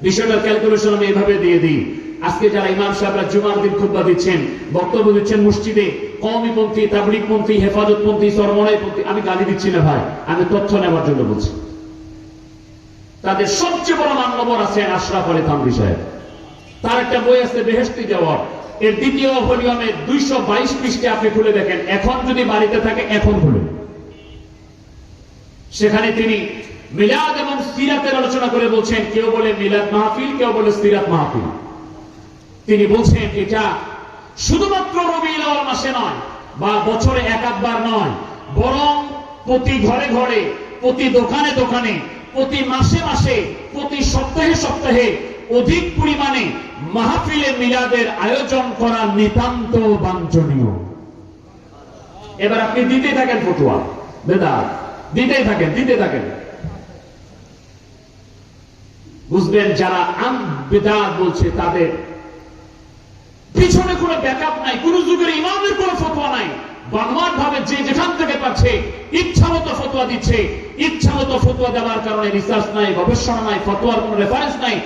বিষয়টার ক্যালকুলেশন আমি এভাবে দিয়ে দিই। আজকে যারা ইমাম সাহেবরা জুমার দিন খুতবা দিচ্ছেন, বক্তব্য দিচ্ছেন মসজিদে, কওমিপন্থী, তাবলীগপন্থী, হেফাজতপন্থী, চরমনাইপন্থী, আমি গালি দিচ্ছি না ভাই, আমি তথ্য নেওয়ার জন্য বলছি। তাদের সবচেয়ে বড় মান্যবর আছেন আশরাফ আলী থানভী সাহেব। তার একটা বই আছে বেহেশতি জওয়াব, এর দ্বিতীয় ভলিউমে 222 পৃষ্ঠাে আপনি খুলে দেখেন, এখন যদি বাড়িতে থাকে এখন খুলে, সেখানে তিনি মিলাদ এবং সিরাতের আলোচনা করে বলছেন, কেউ বলে মিলাদ মাহফিল, কেউ বলে সিরাত মাহফিল। তিনি বলছেন এটা শুধুমাত্র রবিউল আউয়াল মাসে নয় বা বছরে এক আধবার নয়, বরং প্রতি ঘরে ঘরে, প্রতি দোকানে দোকানে, প্রতি মাসে মাসে, প্রতি সপ্তাহে সপ্তাহে অধিক পরিমাণে মাহফিলে মিলাদের আয়োজন করা নিতান্ত বাঞ্ছনীয়। এবার আপনি দিতে থাকেন ফতোয়া, বেদাত দিতেই থাকেন, বুঝবেন যারা বেদাত বলছে তাদের পিছনে কোনো ব্যাকআপ নাই, কোন যুগের ইমামের কোনো ফতোয়া নাই। বানোয়াট ভাবে যে যেখান থেকে পাচ্ছে ইচ্ছা মতো ফতোয়া দিচ্ছে, ইচ্ছা মতো ফতোয়া দেওয়ার কারণে রিসার্চ নাই, গবেষণা নাই, ফতোয়ার কোনো রেফারেন্স নাই,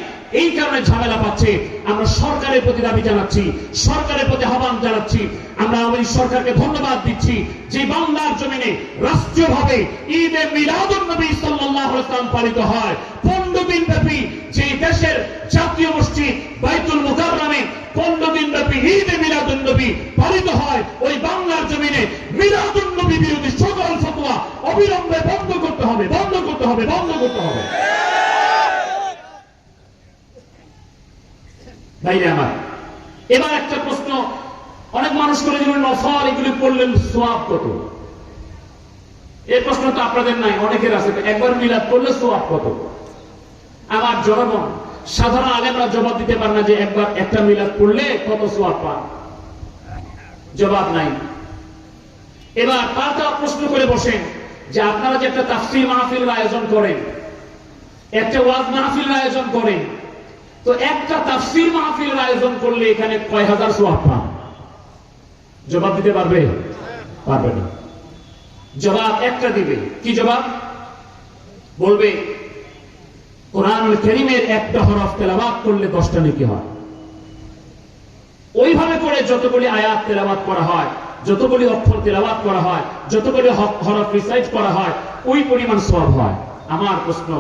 এই কারণে ঝামেলা পাচ্ছে। আমরা সরকারের প্রতি দাবি জানাচ্ছি, সরকারের প্রতি আহ্বান জানাচ্ছি, আমরা আমাদের সরকারকে ধন্যবাদ দিচ্ছি যে বাংলার জমিনে রাষ্ট্রীয়ভাবে ঈদে মিলাদুন নবী সাল্লাল্লাহু আলাইহি ওয়াসাল্লাম পালিত হয়। 15 দিন ব্যাপী যে দেশের জাতীয় মসজিদ বাইতুল মুকাররমে 15 দিন ব্যাপী ঈদে মিলাদুন নবী পালিত হয়, ওই বাংলার জমিনে মিলাদুন নবী বিরোধী সকল ফতোয়া অবিলম্বে বন্ধ করতে হবে। ভাইরা আমার, এবার একটা প্রশ্ন অনেক মানুষ করে দিলেন, নফল এগুলি পড়লেন সওয়াব কত? এই প্রশ্ন তো আপনাদের নাই, অনেকের আছে, একবার মিলাদ পড়লে সওয়াব কত? আমার জনগণ সাধারণ আলেমরা জবাব দিতে পারে না যে একবার একটা মিলাদ পড়লে কত সওয়াব পান, জবাব নাই। এবার পাল্টা প্রশ্ন করে বসেন যে আপনারা যে একটা তাফসীর মাহফিলের আয়োজন করেন, একটা ওয়াজ মাহফিলের আয়োজন করেন, তো একটা তাফসীর মাহফিলের আয়োজন করলে এখানে কয় হাজার সওয়াব পান? জবাব দিতে পারবে না। জবাব একটা দিবে, কি জবাব? বলবে কোরআনুল কারীমের একটা হরফ তেলাওয়াত করলে 10টা নেকি হয়। ওইভাবে করে যতগুলি আয়াত তেলাওয়াত করা হয়, যতগুলি অক্ষর তেলাওয়াত করা হয়, যতগুলি হরফ রিসাইট করা হয়, ওই পরিমাণ সওয়াব হয়। আমার প্রশ্ন,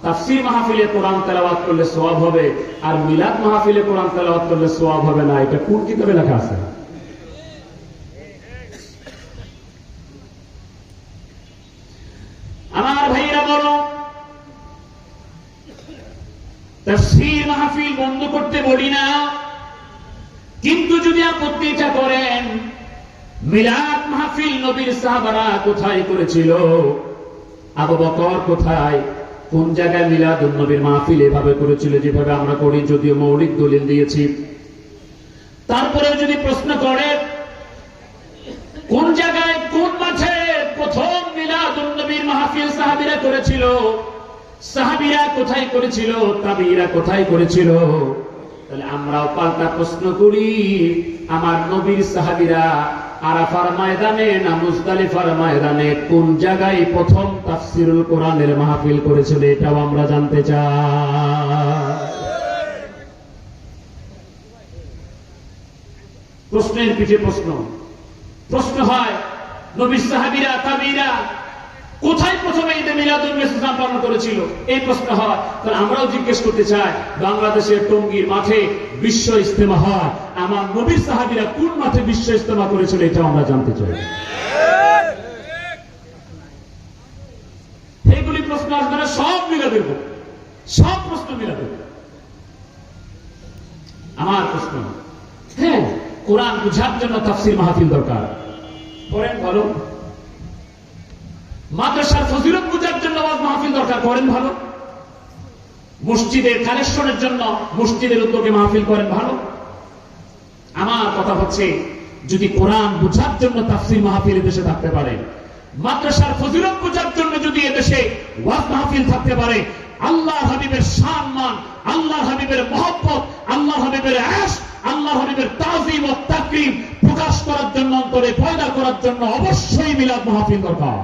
তাফসীর মাহফিলে কোরআন তেলাওয়াত করলে সওয়াব হবে আর মিলাদ মাহফিলে কোরআন তেলাওয়াত করলে সওয়াব হবে না, এটা কোন কিতাবে লেখা আছে? আমার ভাইরা বলো, তাফসীর মাহফিল বন্ধ করতে বলি না, কিন্তু যদি আপত্তিটা করেন মিলাদ মাহফিল নবীর সাহাবারা কোথায় করেছিল, আবু বকর কোথায়, কোন জায়গায় মিলাদুন নবীর মাহফিল এভাবে করেছিল যেভাবে আমরা করি, যদিও মৌলিক দলিল দিয়েছি। তারপরে যদি প্রশ্ন করে কোন জায়গায় কোন মাঠে প্রথম মিলাদুন নবীর মাহফিল সাহাবীরা করেছিল, সাহাবীরা কোথায় করেছিল, তাবিঈরা কোথায় করেছিল, তাহলে আমরাও পাল্টা প্রশ্ন করি, আমার নবীর সাহাবীরা আরাফার ময়দানে না মুজদালিফার ময়দানে কোন জায়গায় প্রথম তাফসীরুল কোরআনের মাহফিল করেছিল, এটাও আমরা জানতে চাই। প্রশ্নের পিঠে প্রশ্ন হয়, নবীর সাহাবীরা তাবিঈরা কোথায় প্রথমে ঈদে মিলাদুন নবী সাল্লাল্লাহু পালন করেছিল, এই প্রশ্ন হয়। তাহলে আমরাও জিজ্ঞেস করতে চাই, বাংলাদেশের টঙ্গীর মাঠে বিশ্ব ইজতেমা হয়, আমার নবীর সাহাবীরা কোন মাঠে বিশ্ব ইজতেমা করেছিল, এটাও আমরা জানতে চাই। এইগুলি প্রশ্ন আসবে না, সব মিলাদের, সব প্রশ্ন মিলাদের। আমার প্রশ্ন, হ্যাঁ কোরআন বুঝার জন্য তাফসীর মাহফিল দরকার, করেন ভালো। মাদ্রাসার ফজিলত বুঝার জন্য ওয়াজ মাহফিল দরকার, করেন ভালো। মসজিদের কালেকশনের জন্য মসজিদের উদ্যোগে মাহফিল করেন ভালো। আমার কথা হচ্ছে, যদি কোরআন বুঝার জন্য তাফসীর মাহফিল দেশে থাকতে পারে, মাদ্রাসার ফজিলত বুঝার জন্য যদি এদেশে ওয়াজ মাহফিল থাকতে পারে, আল্লাহ হাবিবের সম্মান, আল্লাহ হাবিবের মহব্বত, আল্লাহ হাবিবের ইশক, আল্লাহ হাবিবের তাজিম ও তাকরীম প্রকাশ করার জন্য, অন্তরে পয়দা করার জন্য অবশ্যই মিলাদ মাহফিল দরকার।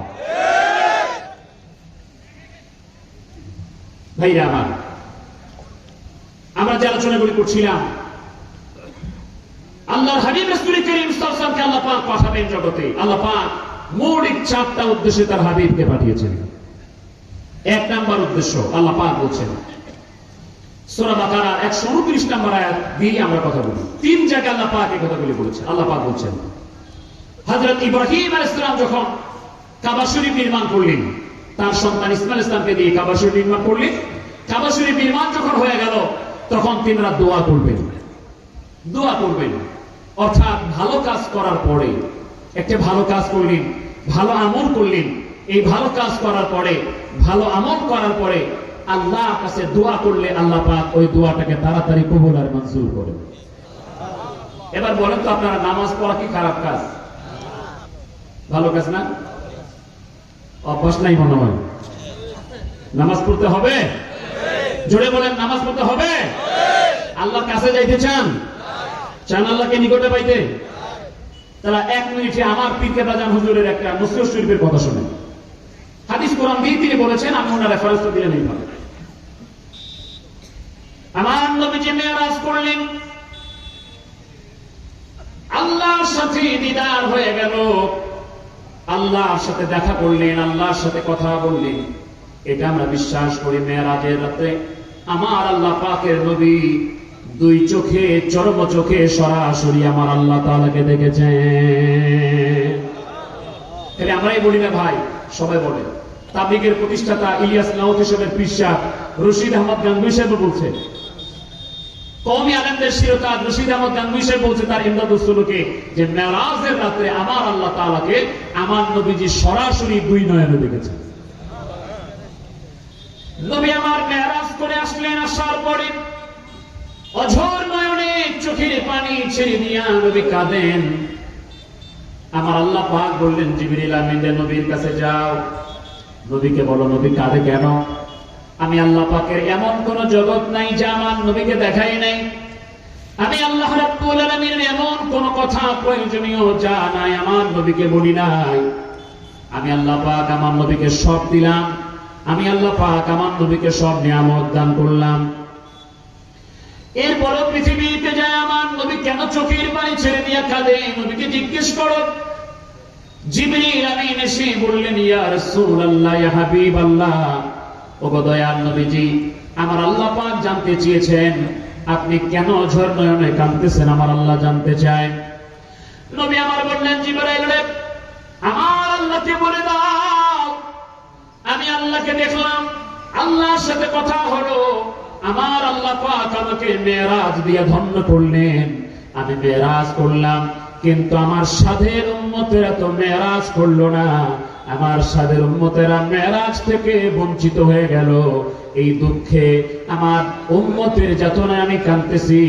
ভাইরা আমার, আমরা যে আলোচনাগুলি করছিলাম, আল্লাহর হাবিব রাসূল করিম সাল্লাল্লাহু আলাইহি ওয়াসাল্লামকে আল্লাহ পাক পাঠাবেন জগতে। আল্লাহ পাক মৌলিক 4টা উদ্দেশ্যে তার হাবিবকে পাঠিয়েছেন। এক নাম্বার উদ্দেশ্য আল্লাহ পাক বলছেন সূরা বাকারার 129 নম্বর আয়াত দিয়ে আমরা কথা বলি। তিন জায়গায় আল্লাহ পাক এই কথাগুলি বলেছেন। আল্লাহ পাক বলছেন হযরত ইব্রাহিম আলাইহিস সালাম যখন কাবা শরীফ নির্মাণ করলেন, তার সন্তান ইসমাইল ইসলামকে দিয়ে কাবা শরীফ নির্মাণ করলেন। কাবা শরীফ নির্মাণ যখন হয়ে গেল তখন তিনারা দোয়া করবেন। দোয়া করবেন অর্থাৎ ভালো কাজ করার পরে, একটা ভালো কাজ করলেন, ভালো আমল করলেন, এই ভালো কাজ করার পরে, ভালো আমল করার পরে আল্লাহর কাছে দোয়া করলে আল্লাহ পাক ওই দোয়াটাকে তাড়াতাড়ি কবুল আর মঞ্জুর করেন। এবার বলেন তো আপনারা, নামাজ পড়া কি খারাপ কাজ? ভালো কাজ না? অভ্যাস নাই মনে হয়। নামাজ পড়তে হবে, জোরে বলেন নামাজ পড়তে হবে। আল্লাহর কাছে যাইতে চান? চান আল্লাহকে নিকটে পাইতে? তারা 1 মিনিটে আমার পীর কেবলাজান হুজুরের একটা মুসলিম শরীফের কথা শুনেন। হাদিস কোরআন দিয়ে তিনি বলেছেন, আমি ওনার রেফারেন্সটা দিলে নেই ভাবে। আমার নবীজি মেরাজ করলেন, আল্লাহর সাথে দিদার হয়ে গেল, আল্লাহর সাথে দেখা করলেন, আল্লাহর সাথে কথা বললেন। এটা আমরা বিশ্বাস করি মেরাজের রাতে আমার আল্লাহ পাকের নবী 2 চোখে, চরম চোখে সরাসরি আমার আল্লাহ তাআলাকে দেখেছেন। তাহলে আমরাই বলি না ভাই, সবাই বলে। তাবলীগের প্রতিষ্ঠাতা ইলিয়াস নাওতি সাহেবের পীর সাহেব রশিদ আহমদ গাঙ্গুহি সাহেব বলছে, কওমি আলেমদের শিরোতাজ রশিদ আহমদ গাঙ্গুহি সাহেব বলছে তার ইমদাদুস সুলুকে যে মেরাজের রাতে আমার আল্লাহ তাআলাকে আমার নবীজি সরাসরি 2 নয়নে দেখেছেন। নবী আমার মেরাজ করে আসলেন, আসার পরে অঝোর নয়নে চোখের পানি ছেড়ে দিয়া নবী কাঁদেন। আমার আল্লাহ পাক বললেন জিবরিল আমিন নবীর কাছে যাও, নবীকে বলো নবী কাঁদে কেন? আমি আল্লাহ পাকের এমন কোন জগৎ নাই যা আমার নবীকে দেখাই নাই। আমি আল্লাহ রাব্বুল আলামিনের এমন কোন কথা প্রয়োজনীয় যা নাই আমার নবীকে বলি নাই। আমি আল্লাহ পাক আমার নবীকে সব দিলাম, আমি আল্লাহ পাক আমার নবীকে সব নিয়ামত দান করলাম। এরপরও পৃথিবীতে যায় আমার নবী কেন চোখের পানি ছেড়ে দিয়া কাঁদে? নবীকে জিজ্ঞেস করো। জিবরিল আমিন এসে বললেন, ইয়া রাসূলুল্লাহ, ইয়া হাবিবাল্লাহ, ওগো দয়ার নবীজি, আমার আল্লাহ পাক জানতে চেয়েছেন আপনি কেন ঝড় নয়নে কাঁদতেছেন, আমার আল্লাহ জানতে চায়। নবী আমার বললেন, জিবরাইল রে, আমার আল্লাহকে বলে দাও আমি আল্লাহকে দেখলাম, আল্লাহর সাথে কথা হলো, আমার আল্লাহ পাক আমাকে মেরাজ দিয়ে ধন্য করলেন, আমি মেরাজ করলাম, কিন্তু আমার সাধের উম্মতেরা তো মেরাজ করলো না, আমার সাধের উম্মতেরা মেরাজ থেকে বঞ্চিত হয়ে গেল। এই দুঃখে আমার উম্মতের যাতনায় আমি কাঁদতেছি,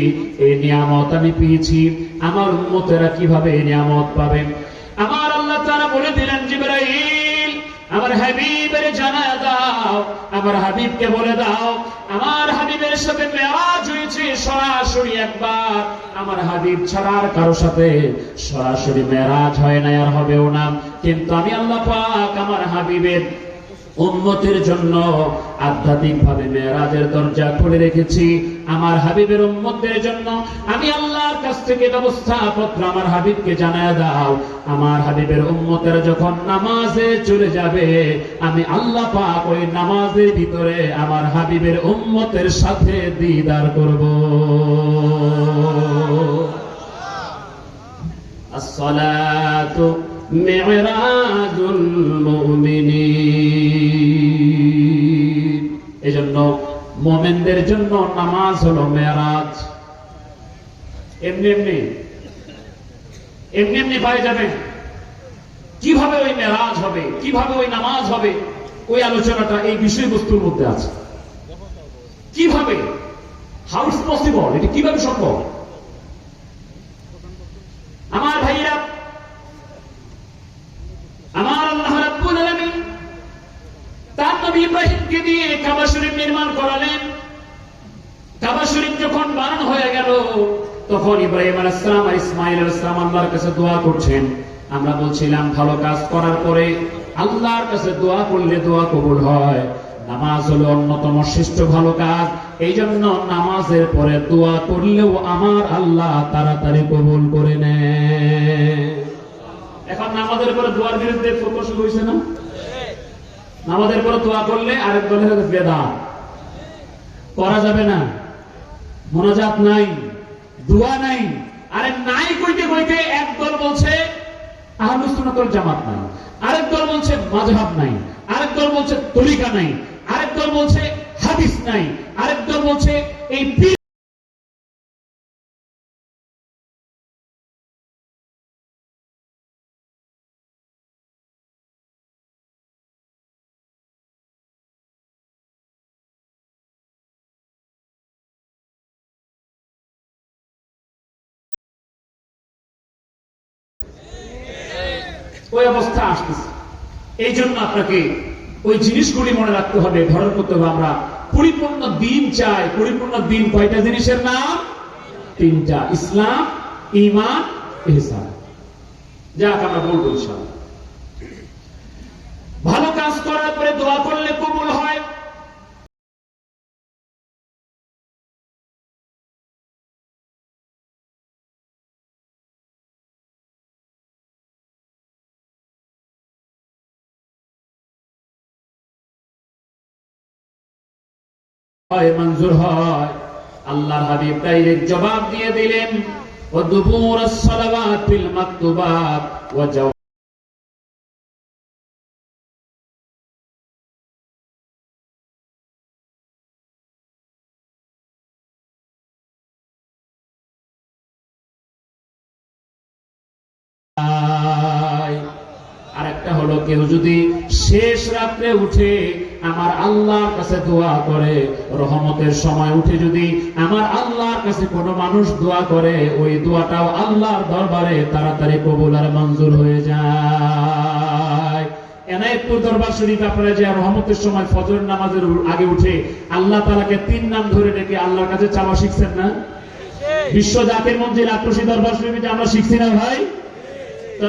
এই নিয়ামত আমি পেয়েছি, আমার উম্মতেরা কিভাবে এই নিয়ামত পাবেন? আমার আল্লাহ তাআলা বলে দিলেন, জিবরাইল আমার হাবিবের জানায়া দাও, আমার হাবিবকে বলে দাও আমার হাবিবের সাথে মেরাজ হয়েছে সরাসরি একবার, আমার হাবিব ছাড়া আর কারো সাথে সরাসরি মেরাজ হয় না, আর হবেও না। কিন্তু আমি আল্লাহ পাক আমার হাবিবের উম্মতের জন্য আধ্যাত্মিক ভাবে মেরাজের দরজা খুলে রেখেছি। আমার হাবিবের উম্মতের জন্য আমি আল্লাহর কাছ থেকে ব্যবস্থাপত্র আমার হাবিবকে জানায় দাও, আমার হাবিবের উম্মতেরা যখন নামাজে চলে যাবে আমি আল্লাহ পাক ওই নামাজের ভিতরে আমার হাবিবের উম্মতের সাথে দিদার করব। আসসালাতু মিরাজুল মুমিনিন। এজন্য মুমিনদের জন্য নামাজ হলো মেরাজ। এমনি এমনি পাই যাবেন। কিভাবে ওই মেরাজ হবে, কিভাবে ওই নামাজ হবে, ওই আলোচনাটা এই বিষয়বস্তুর মধ্যে আছে। কিভাবে, হাউ ইটস পসিবল, এটা কিভাবে সম্ভব? আমার ভাইরা, আমার আল্লাহ রাব্বুল আলামিন তার নবী ইব্রাহিমকে দিয়ে কাবা শরীফ নির্মাণ করালেন। কাবা শরীফ যখন বানানো হয়ে গেল তখন ইব্রাহিম আলাইহিস সালাম আর ইসমাঈল আলাইহিস সালাম আল্লাহর কাছে দোয়া করছেন। আমরা বলছিলাম ভালো কাজ করার পরে আল্লাহর কাছে দোয়া করলে দোয়া কবুল হয়। নামাজ হলো অন্যতম শ্রেষ্ঠ ভালো কাজ, এই জন্য নামাজের পরে দোয়া করলেও আমার আল্লাহ তাড়াতাড়ি কবুল করে নেয়। এখন নামাজের পরে দোয়ার বিরুদ্ধে ফতোয়া শুরু হয়েছে না? নামাজের পরে দোয়া করলে আরেক দলের বেদাত করা যাবে না, মোনাজাত নাই, দোয়া নাই। আরে নাই কইতে কইতে এক দল বলছে আহলুস সুন্নাত ওয়াল জামাত নাই, আরেক দল বলছে মাযহাব নাই, আরেক দল বলছে তরিকা নাই, আরেক দল বলছে হাদিস নাই, আরেক দল বলছে এই ওই অবস্থা আসতেছে। এই জন্য আপনাকে ওই জিনিসগুলি মনে রাখতে হবে, ধারণ করতে হবে। আমরা পরিপূর্ণ দিন চাই। পরিপূর্ণ দিন কয়টা জিনিসের নাম? তিনটা, ইসলাম, ঈমান, ইহসান। যাক আমরা বলবো ইনশাআল্লাহ। ভালো কাজ করার পরে দোয়া করলে কবুল হয়। মঞ্জুর হয়। আল্লাহর হাবিব ডাইরেক্ট জবাব দিয়ে দিলেন, ওয়া দুবুরাস সালাওয়াতিল মাকতুবাত ওয়া আরেকটা হলো কেউ যদি শেষ রাত্রে উঠে আমার আল্লাহর কাছে দোয়া করে, রহমতের সময় উঠে যদি আমার আল্লাহর কাছে কোনো মানুষ দোয়া করে, ওই দোয়াটাও আল্লাহর দরবারে তাড়াতাড়ি কবুল আর মঞ্জুর হয়ে যায়। এনায়েতপুর দরবার শরীফ আপনারা যে রহমতের সময় ফজর নামাজের আগে উঠে আল্লাহ তাআলাকে 3 নাম ধরে ডেকে আল্লাহর কাছে চাওয়া শিখছেন না? বিশ্ব জাতির মঞ্জিল আক্রোশী দরবার শরীফে আমরা শিখছি না ভাই?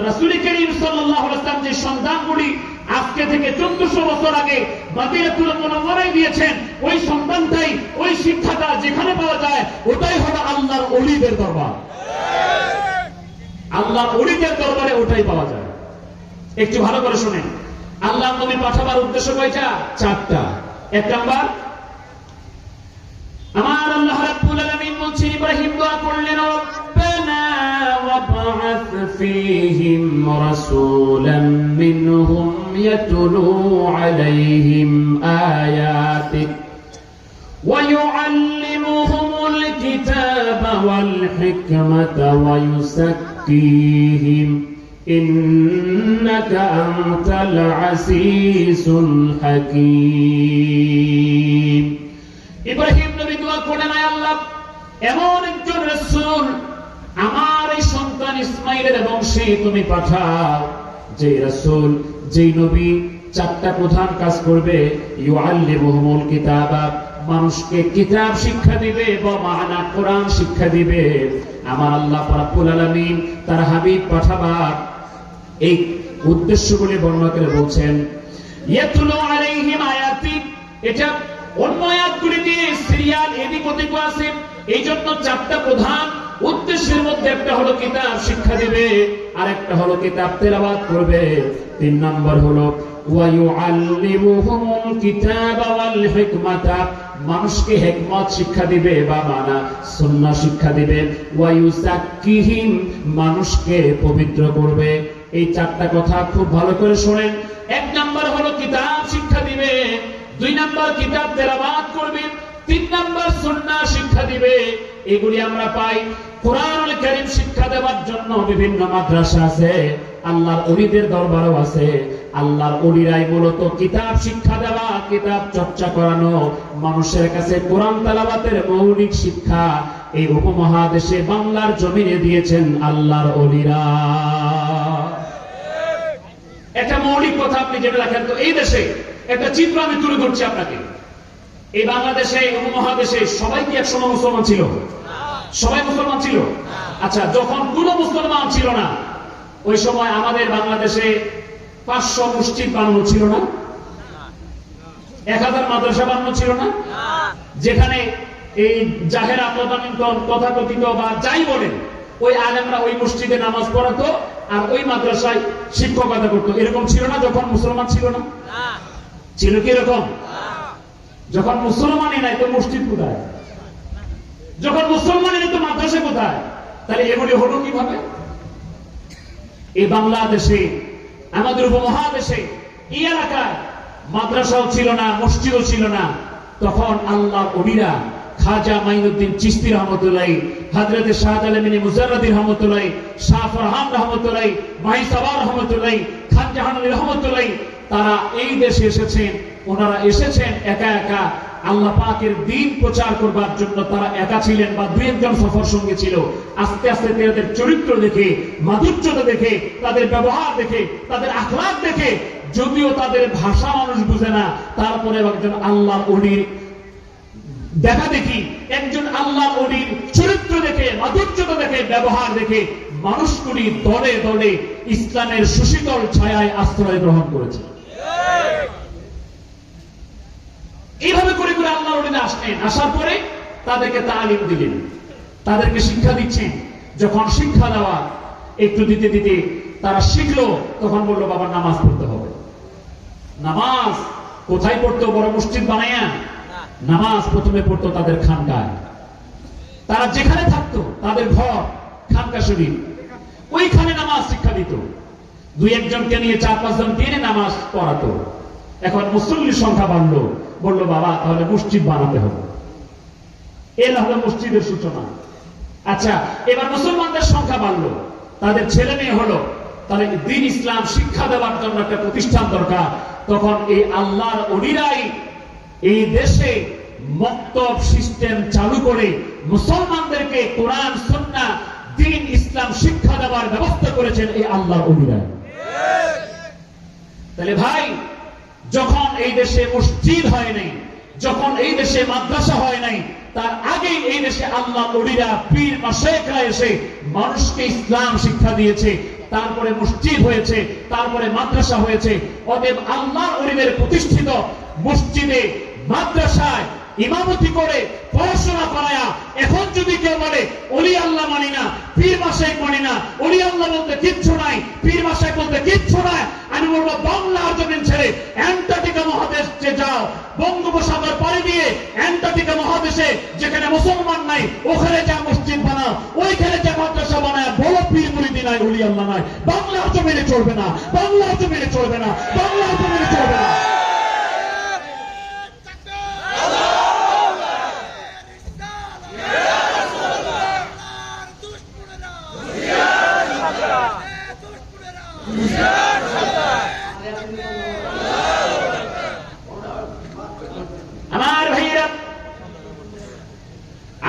রাসূল করিম সাল্লাল্লাহু আলাইহি ওয়াসাল্লাম যে সন্তানগুলি আজকে থেকে 1400 বছর আগে মদিনাতুল মুনাওয়ারায় দিয়েছেন, ওই সন্তানটাই, ওই শিক্ষাটা যেখানে পাওয়া যায় ওটাই হলো আল্লাহর ওলিদের দরবার। আল্লাহর ওলিদের দরবারে ওটাই পাওয়া যায়। একটু ভালো করে শুনেন, আল্লাহর নবী পাঠাবার উদ্দেশ্য কয়টা? 4টা। এক নাম্বার, আমার আল্লাহ রাব্বুল আলামিন বলছেন ইব্রাহিম দোয়া করলেন, রব্বানা ওয়াবআথ ফীহিম রাসূলাম মিনহুম ইয়াতলু আলাইহিম আয়াতিক ওয়া ইউআল্লিমুহুমুল কিতাবা ওয়াল হিকমাতা ওয়া ইউযাক্কিহিম ইন্নাকা আনতাল আসীসুল হাকীম। ইব্রাহিম নবী দোয়া করেন, আয় আল্লাহ, এমন একজন রাসূল আমার এই সন্তান ইসমাইলের বংশে তুমি পাঠাও, যে রাসূল, যে নবী 4টা প্রধান কাজ করবে। ইউআল্লিমুহুমুল কিতাবা, মানুষকে কিতাব শিক্ষা দিবে, ওয়া মা'না, কোরআন শিক্ষা দিবে। আমার আল্লাহ রাব্বুল আলামিন তার হাবিব পাঠাবার এই উদ্দেশ্যগুলি বর্ণনা করে বলছেন, ইয়াতলু আলাইহিম আয়াতি, এটা অন্য আয়াতগুলি দিয়ে সিরিয়াল এদিক ওদিক আছে। এই জন্য 4টা প্রধান উদ্দেশ্যের মধ্যে একটা হলো কিতাব শিক্ষা দিবে, আর একটা হলো কিতাব তেলাওয়াত করবে। 3 নম্বর হলো ওয়া ইউআল্লিমুহুমুল কিতাবা ওয়াল হিকমাতা, মানুষকে হিকমত শিক্ষা দিবে বা মানা সুন্নাহ শিক্ষা দিবে। ওয়া ইউযাক্কিহিম, মানুষকে পবিত্র করবে। এই 4টা কথা খুব ভালো করে শুনেন। 1 নাম্বার হলো কিতাব শিক্ষা দিবে, 2 নাম্বার কিতাব তেলাওয়াত করবে, 3 নাম্বার সুন্নাহ শিক্ষা দিবে। এগুলি আমরা পাই। কোরআনুল কারীম শিক্ষা দেওয়ার জন্য বিভিন্ন মাদ্রাসা আছে, আল্লাহর ওলিদের দরবারও আছে। আল্লাহর ওলিরাই মূলত কিতাব শিক্ষা দেওয়া, কিতাব চর্চা করানো, মানুষের কাছে কোরআন তেলাওয়াতের মৌলিক শিক্ষা এই উপমহাদেশে বাংলার জমিনে দিয়েছেন আল্লাহর ওলিরা। একটা মৌলিক কথা আপনি যেটা দেখেন, তো এই দেশে একটা চিত্র আমি তুলে ধরছি আপনাকে। এই বাংলাদেশে, উপমহাদেশে সবাই কি একসময় মুসলমান ছিল? সবাই মুসলমান ছিল? আচ্ছা, যখন কোন মুসলমান ছিল না, ওই সময় আমাদের বাংলাদেশে 500 মসজিদ বানানো ছিল না? 1000 মাদ্রাসা বানানো ছিল না? যেখানে এই জাহেরা তথাকথিত বা যাই বলেন, ওই আলেমরা ওই মসজিদে নামাজ পড়াতো আর ওই মাদ্রাসায় শিক্ষকতা করতো, এরকম ছিল না যখন মুসলমান ছিল না? ছিল কি এরকম? যখন মুসলমানই নাই তো মসজিদ কোথায়? যখন মুসলমানই নাই তো মাদ্রাসা কোথায়? তাহলে এগুলি হলো কিভাবে? এই বাংলাদেশে, আমাদের উপমহাদেশে, এই এলাকায় মাদ্রাসাও ছিল না, মসজিদও ছিল না। তখন আল্লাহ ওলিরা, খাজা মাইনুদ্দিন চিশতি রহমতুল্লাহ, হযরত শাহজালাল মুজাররদি রহমতুল্লাহ, শাহ ফরহান রহমতুল্লাহ, মাহি সাবার রহমতুল্লাহ, খান জাহান আলী রহমতুল্লাহ, তারা এই দেশে এসেছেন। ওনারা এসেছেন একা একা আল্লাহ পাকের দ্বীন প্রচার করবার জন্য। তারা একা ছিলেন বা দুই একজন সফর সঙ্গী ছিল। আস্তে আস্তে তাদের চরিত্র দেখে, মাধুর্যতা দেখে, তাদের ব্যবহার দেখে, তাদের আখলাক দেখে, যদিও তাদের ভাষা মানুষ বুঝে না, তারপরে একজন আল্লাহ ওলির দেখা দেখি, একজন আল্লাহ ওলির চরিত্র দেখে, মাধুর্যতা দেখে, ব্যবহার দেখে মানুষগুলি দলে দলে ইসলামের সুশীতল ছায়ায় আশ্রয় গ্রহণ করেছে। এইভাবে করে করে আল্লাহ ওলিরা আসলেন। আসার পরে তাদেরকে তালিম দিলেন, তাদেরকে শিক্ষা দিচ্ছেন। যখন শিক্ষা দেওয়া একটু দিতে দিতে তারা শিখলো, তখন বললো বাবা নামাজ পড়তে হবে। নামাজ কোথায় পড়তো? বড় মসজিদ বানাইয়া নামাজ প্রথমে পড়তো তাদের খানকায়। তারা যেখানে থাকতো তাদের ঘর খানকা শরীফ, ওইখানে নামাজ শিক্ষা দিত। দুই একজনকে নিয়ে 4-5 জনকে এনে নামাজ পড়াতো। এখন মুসল্লির সংখ্যা বাড়লো, বললো বাবা তাহলে মসজিদ বানাতে হবে। এর হলো মসজিদের সূচনা। আচ্ছা, এবার মুসলমানদের সংখ্যা বাড়লো, তাদের ছেলে মেয়ে হলো, তাহলে দ্বীন ইসলাম শিক্ষা দেওয়ার জন্য একটা প্রতিষ্ঠান দরকার। তখন এই আল্লাহর ওলিরাই এই দেশে মক্তব সিস্টেম চালু করে মুসলমানদেরকে কোরআন সুন্নাহ দ্বীন ইসলাম শিক্ষা দেওয়ার ব্যবস্থা করেছেন এই আল্লাহর ওলিরা। তাহলে ভাই, যখন এই দেশে মসজিদ হয় নাই, যখন এই দেশে মাদ্রাসা হয় নাই, তার আগে এই দেশে আল্লাহ ওলিরা, পীর মাশায়েখরা এসে মানুষকে ইসলাম শিক্ষা দিয়েছে। তারপরে মসজিদ হয়েছে, তারপরে মাদ্রাসা হয়েছে। অতএব আল্লাহর ওলিদের প্রতিষ্ঠিত মসজিদে, মাদ্রাসায় ইমামতি করে পড়াশোনা করায়া এখন যদি কেউ বলে ওলি আল্লাহ মানি না, পীর মাশায়েখ মানি না, ওলি আল্লাহ বলতে কিচ্ছু নাই, পীর মাশায়েখ বলতে কিচ্ছু নাই, আমি বলবো বাংলার জমিন ছেড়ে অ্যান্টার্কটিকা মহাদেশে যাও, বঙ্গোপসাগর পাড়ি দিয়ে অ্যান্টার্কটিকা মহাদেশে যেখানে মুসলমান নাই, ওখানে যা মসজিদ বানাও, ওইখানে যা মাদ্রাসা বানায়, বড় পীর মুরিদি নাই, ওলি আল্লাহ নাই। বাংলার জমিনে চলবে না, বাংলার জমিনে চলবে না, বাংলার জমিনে চলবে না। আমার ভাইরা,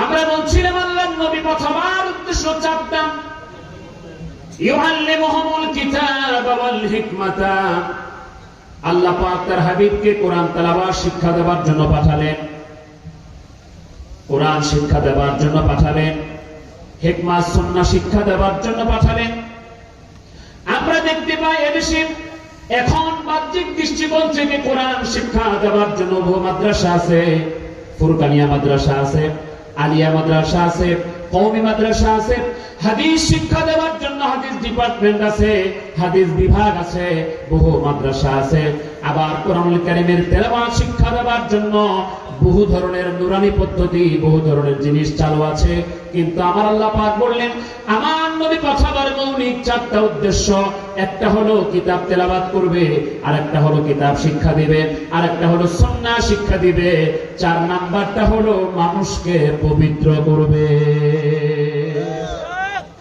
আমরা বলছিলাম আল্লাহর নবী প্রথমার উদ্দেশ্য 4টা। ইউআল্লিমুহুমুল কিতাব ওয়াল হিকমাতা, আল্লাহ পাক তার হাবিবকে কোরআন তেলাওয়াত শিক্ষা দেওয়ার জন্য পাঠালেন, কোরআন শিক্ষা দেওয়ার জন্য পাঠালেন, হিকমাত সুন্নাহ শিক্ষা দেওয়ার জন্য পাঠালেন। আমরা দেখতে পাই এদেশে এখন বাহ্যিক দৃষ্টিকোণ থেকে কোরআন শিক্ষা দেওয়ার জন্য বহু মাদ্রাসা আছে। ফুরকানিয়া মাদ্রাসা আছে, আলিয়া মাদ্রাসা আছে, কওমি মাদ্রাসা আছে। হাদিস শিক্ষা দেওয়ার জন্য হাদিস ডিপার্টমেন্ট আছে, হাদিস বিভাগ আছে, বহু মাদ্রাসা আছে। আবার কোরআনুল কারীমের তেলাওয়াত শিক্ষা দেওয়ার জন্য বহু ধরনের নুরানি পদ্ধতি, বহু ধরনের জিনিস চালু আছে। কিন্তু আমার আল্লাহ পাক বললেন আমার নবী পাঠাবার মৌলিক 4টা উদ্দেশ্য। একটা হলো কিতাব তেলাওয়াত করবে, আরেকটা হলো কিতাব শিক্ষা দিবে, আরেকটা হলো সুন্নাহ শিক্ষা দিবে, 4 নাম্বারটা হলো মানুষকে পবিত্র করবে।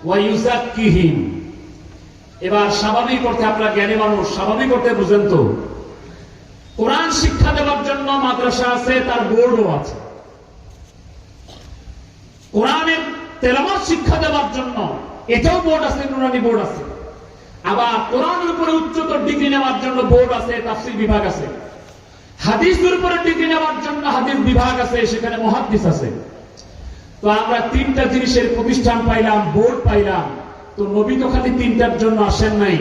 ওয়া ইউযাক্কিহিম। এবার স্বাভাবিক অর্থে, আপনারা জ্ঞানী মানুষ, স্বাভাবিক অর্থে বুঝেন তো, কোরআন শিক্ষা দেওয়ার জন্য মাদ্রাসা আছে, তার বোর্ডও আছে। কোরআনের তেলাওয়াত শিক্ষা দেওয়ার জন্য এটাও বোর্ড আছে, নুরানি বোর্ড আছে। আবার কোরআনের উপরে উচ্চতর ডিগ্রি নেওয়ার জন্য বোর্ড আছে, তাফসীর বিভাগ আছে। হাদিসের উপরে ডিগ্রি নেওয়ার জন্য হাদিস বিভাগ আছে, সেখানে মুহাদ্দিস আছে। তো আমরা 3টা জিনিসের প্রতিষ্ঠান পাইলাম, বোর্ড পাইলাম। তো নবী তো খালি 3টার জন্য আসেন নাই,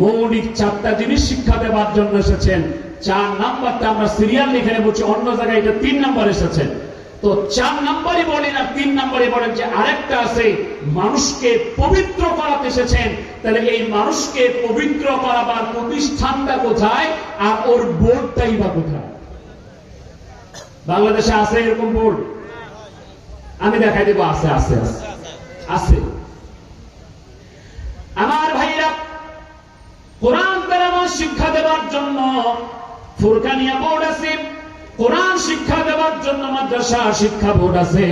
মৌলিক 4টা জিনিস শিক্ষা দেওয়ার জন্য এসেছেন। 4 নাম্বারটা আমরা সিরিয়াল লিখে বলছি, অন্য জায়গায় এটা 3 নাম্বার এসেছেন। তো 4 নাম্বারই বলেন আর 3 নাম্বারই বলেন যে আরেকটা আছে, মানুষকে পবিত্র করাতে এসেছেন। তাহলে এই মানুষকে পবিত্র করাবার প্রতিষ্ঠানটা কোথায় আর ওর বোর্ডটাই বা কোথায়? বাংলাদেশে আছে এরকম বোর্ড? আমি দেখাই দেবো, আছে আছে আছে আছে। আমার ভাইরা, কোরআন তেলাওয়াত শিক্ষা দেওয়ার জন্য ফুরকানিয়া বোর্ড আছে, কোরআন শিক্ষা দেওয়ার জন্য মাদ্রাসা শিক্ষা বোর্ড আছে,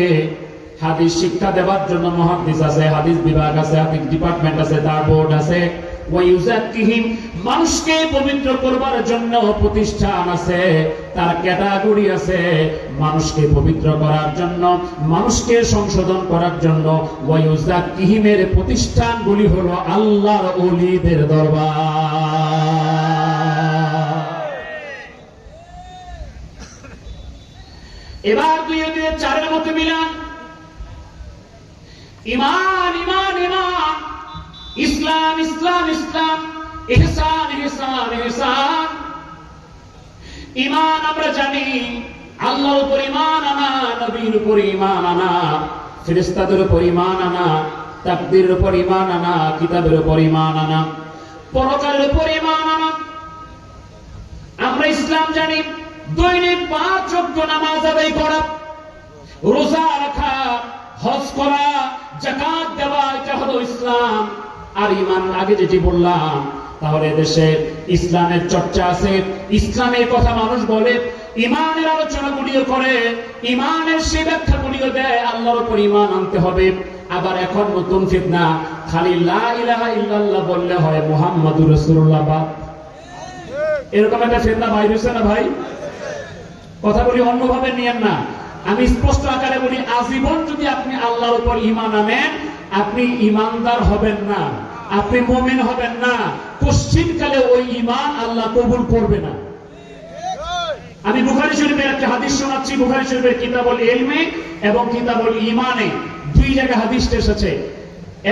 হাদিস শিক্ষা দেওয়ার জন্য মুহাদ্দিস আছে, হাদিস বিভাগ আছে, হাদিস ডিপার্টমেন্ট আছে, তার বোর্ড আছে। ওয়ায়ুযাক্কিহিম, মানুষকে পবিত্র করবার জন্য প্রতিষ্ঠান আছে, তার ক্যাটাগরি আছে। মানুষকে পবিত্র করার জন্য, মানুষকে সংশোধন করার জন্য ওয়ায়ুযাক্কিহিমের প্রতিষ্ঠানগুলি হলো আল্লাহর ওলিদের দরবার। এবার ২-৪ মধ্যে মিলান। ইমান ইমান ইমান, ইসলাম ইসলাম ইসলাম, ইহসান ইহসান ইহসান। ইমান আমরা জানি আল্লাহর উপর ইমান আনা, নবীর উপর ইমান আনা, ফেরেশতাদের উপর ইমান আনা, তাকদীরের উপর ইমান আনা, কিতাবের উপর ইমান আনা, পরকালের উপর ইমান আনা। আমরা ইসলাম জানি দৈনিক 5 ওয়াক্ত নামাজ আদায় করা, রোজা রাখা, হজ করা, যাকাত দেওয়া, এটা হলো ইসলাম। আর ইমান আগে যেটি বললাম, তাহলে দেশে ইসলামের চর্চা আছে, ইসলামের কথা মানুষ বলে, ইমানের আলোচনাগুলিও করে, ইমানের সে ব্যাখ্যাগুলিও দেয়। আল্লাহর উপর ইমান আনতে হবে। আবার এখন নতুন ফিতনা, খালি লা ইলাহা ইল্লাল্লাহ বললে হয়, মুহাম্মাদুর রাসূলুল্লাহ বাদ। এরকম একটা ফিতনা বাইরে হয়েছে না ভাই? কথাগুলি অন্যভাবে নিয়েন না, আমি স্পষ্ট আকারে বলি, আজীবন যদি আপনি আল্লাহর উপর ঈমান আনেন, আপনি ঈমানদার হবেন না, আপনি মুমিন হবেন না। কোশ্চিনকালে ওই ঈমান আল্লাহ কবুল করবে না। আমি বুখারী শরীফের একটা হাদিস শোনাচ্ছি, বুখারী শরীফের কিতাবুল ইলমে এবং কিতাবুল ঈমানে 2 জায়গায় হাদিসটা এসেছে।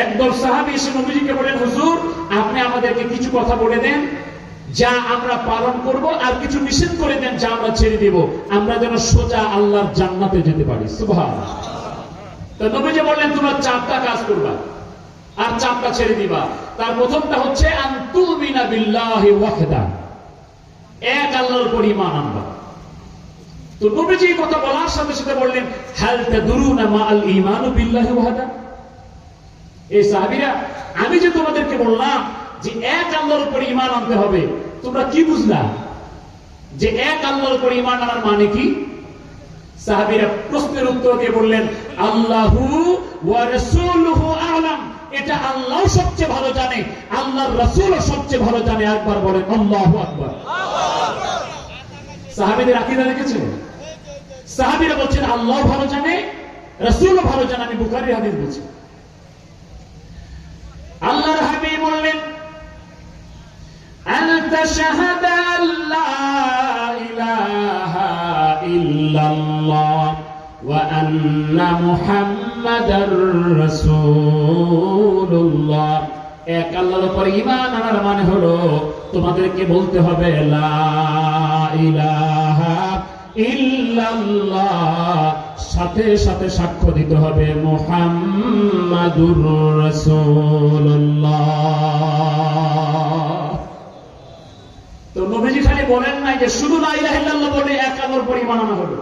একদল সাহাবী এসে নবীজিকে বলেন, হুজুর আপনি আমাদেরকে কিছু কথা বলে দেন যা আমরা পালন করব, আর কিছু নিষেধ করে দেন যা আমরা ছেড়ে দেব, আমরা যেন সোজা আল্লাহর জান্নাতে যেতে পারি। সুবহানাল্লাহ। তো নবীজি বললেন, তোমরা 4টা কাজ করবা আর 4টা ছেড়ে দিবা। তার প্রথমটা হচ্ছে আনতুমিনা বিল্লাহি ওয়াহদা, এক আল্লাহর উপর ঈমান আনবা। তো নবীজি কথা বলার সাথে সাথে বললেন, হাল তাদরুনা মা আল ঈমানু বিল্লাহি ওয়াহদা। এই সাহাবীরা, আমি যে তোমাদেরকে বললাম যে এক আল্লাহর উপর ঈমান আনতে হবে, তোমরা কি বুঝলা যে এক আল্লাহর উপর ঈমান আনার মানে কি? সাহাবীরা প্রশ্নের উত্তর দিয়ে বললেন, আল্লাহু ওয়া রাসূলুহু আ'লাম, এটা আল্লাহ সবচেয়ে ভালো জানে, আল্লাহর রাসূলও সবচেয়ে ভালো জানে। একবার বলেন আল্লাহু আকবার। সাহাবীদের আকীদা দেখেছেন? সাহাবীরা বলছেন আল্লাহ ভালো জানে, রাসূলও ভালো জানে। আমি বুখারীর হাদিস বলছি। আল্লাহর হাবিব বললেন, আন তাশহাদা আল্লা ইলাহা ইল্লাল্লাহ ওয়া আন্না মুহাম্মাদার রাসূলুল্লাহ। এক আল্লাহর উপর ঈমান আনার মানে হলো তোমাদেরকে বলতে হবে লা ইলাহা ইল্লাল্লাহ, সাথে সাথে সাক্ষ্য দিতে হবে মুহাম্মাদুর রাসূলুল্লাহ। তো নবীজি খালি বলেন নাই যে শুধু লা ইলাহা ইল্লাল্লাহ বলে এক আল্লাহর উপর ঈমান আনা হলো।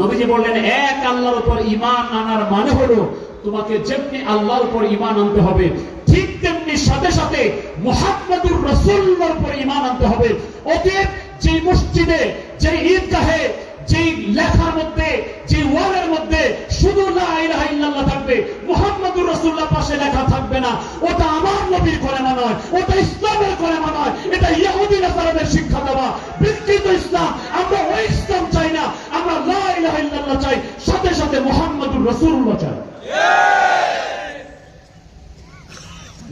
নবীজি বললেন এক আল্লাহর উপর ঈমান আনার মানে হলো তোমাকে যেমনি আল্লাহর উপর ঈমান আনতে হবে, ঠিক তেমনি সাথে সাথে মুহাম্মাদুর রাসূলুল্লাহর উপর ঈমান আনতে হবে। অতএব যে মসজিদে, যে ঈদগাহে, যে লেখার মধ্যে, যে ওয়ালের মধ্যে শুধু লা ইলাহা ইল্লাল্লাহ থাকবে, মুহাম্মাদুর রাসূলুল্লাহ পাশে লেখা থাকবে না, ওটা আমার নবীর কলেমা নয়, ওটা ইসলামের কলেমা নয়, এটা ইহুদি নাসারাদের শিক্ষা দেওয়া বিকৃত ইসলাম। আমরা ওই ইসলাম চাই না, আমরা লা ইলাহা ইল্লাল্লাহ চাই, সাথে সাথে মুহাম্মাদুর রাসূলুল্লাহ চাই।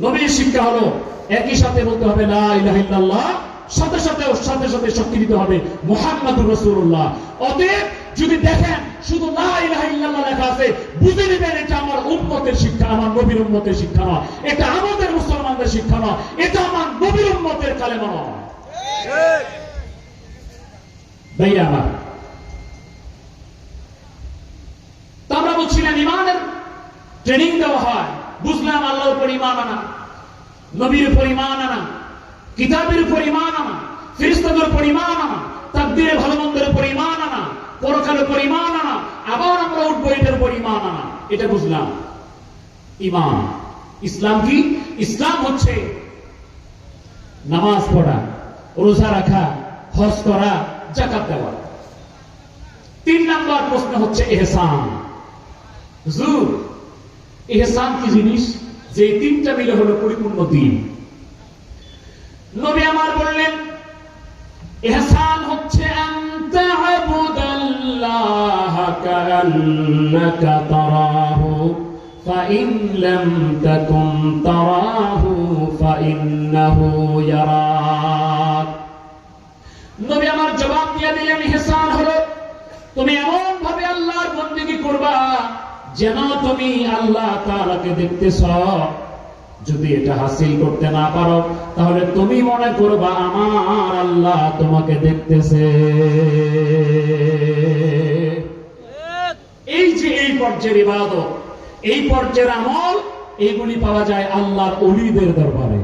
নবীর শিক্ষা হলো একই সাথে বলতে হবে লা ইলাহা ইল্লাল্লাহ, সাথে সাথে সাক্ষী দিতে হবে মুহাম্মাদুর রাসূলুল্লাহ। অতএব যদি দেখেন শুধু লা ইলাহা ইল্লাল্লাহ লেখা আছে, বুঝে নেবেন এটা আমার উম্মতের শিক্ষা, আমার নবীর উম্মতের শিক্ষা নয়, এটা আমাদের মুসলমানদের শিক্ষা নয়, এটা আমার নবীর উম্মতের কালেমা নয়। ভাইরা আমার, তো আমরা বলছিলাম ঈমানের ট্রেনিং দেওয়া হয়, বুঝলাম আল্লাহর উপর ঈমান আনা। নবীর উপর ঈমান আনা, কিতাবের উপর ঈমান আনা, ফেরেশতাদের উপর ঈমান আনা, তাকদীরে ভালো মন্দের উপর ঈমান আনা, পরকালের উপর ঈমান আনা, আবার আমরা উঠবো এটার উপর ঈমান আনা। এটা বুঝলাম ঈমান। ইসলাম কি? ইসলাম হচ্ছে নামাজ পড়া, রোজা রাখা, হজ করা, যাকাত দেওয়া। 3 নাম্বার প্রশ্ন হচ্ছে ইহসান। হুজুর, ইহসান কি জিনিস? যে 3টা মিলে হলো পরিপূর্ণ দ্বীন। নবী আমার বললেন ইহসান হচ্ছে আনতা আবুদাল্লাহ কাআন্নাকা তারাহু ফাইন লাম তাকুন তারাহু ফাইন্নাহু ইয়ারাক। নবী আমার জবাব দিয়ে দিলেন ইহসান হলো তুমি এমন ভাবে আল্লাহর বندگی করবা যেন তুমি আল্লাহ তাআলাকে দেখতেছ। যদি এটা হাসিল করতে না পারো তাহলে তুমি মনে করবা আমার আল্লাহ তোমাকে দেখতেছে। এই যে এই পর্যায়ের ইবাদত, এই পর্যায়ের আমল, এইগুলি পাওয়া যায় আল্লাহর ওলিদের দরবারে।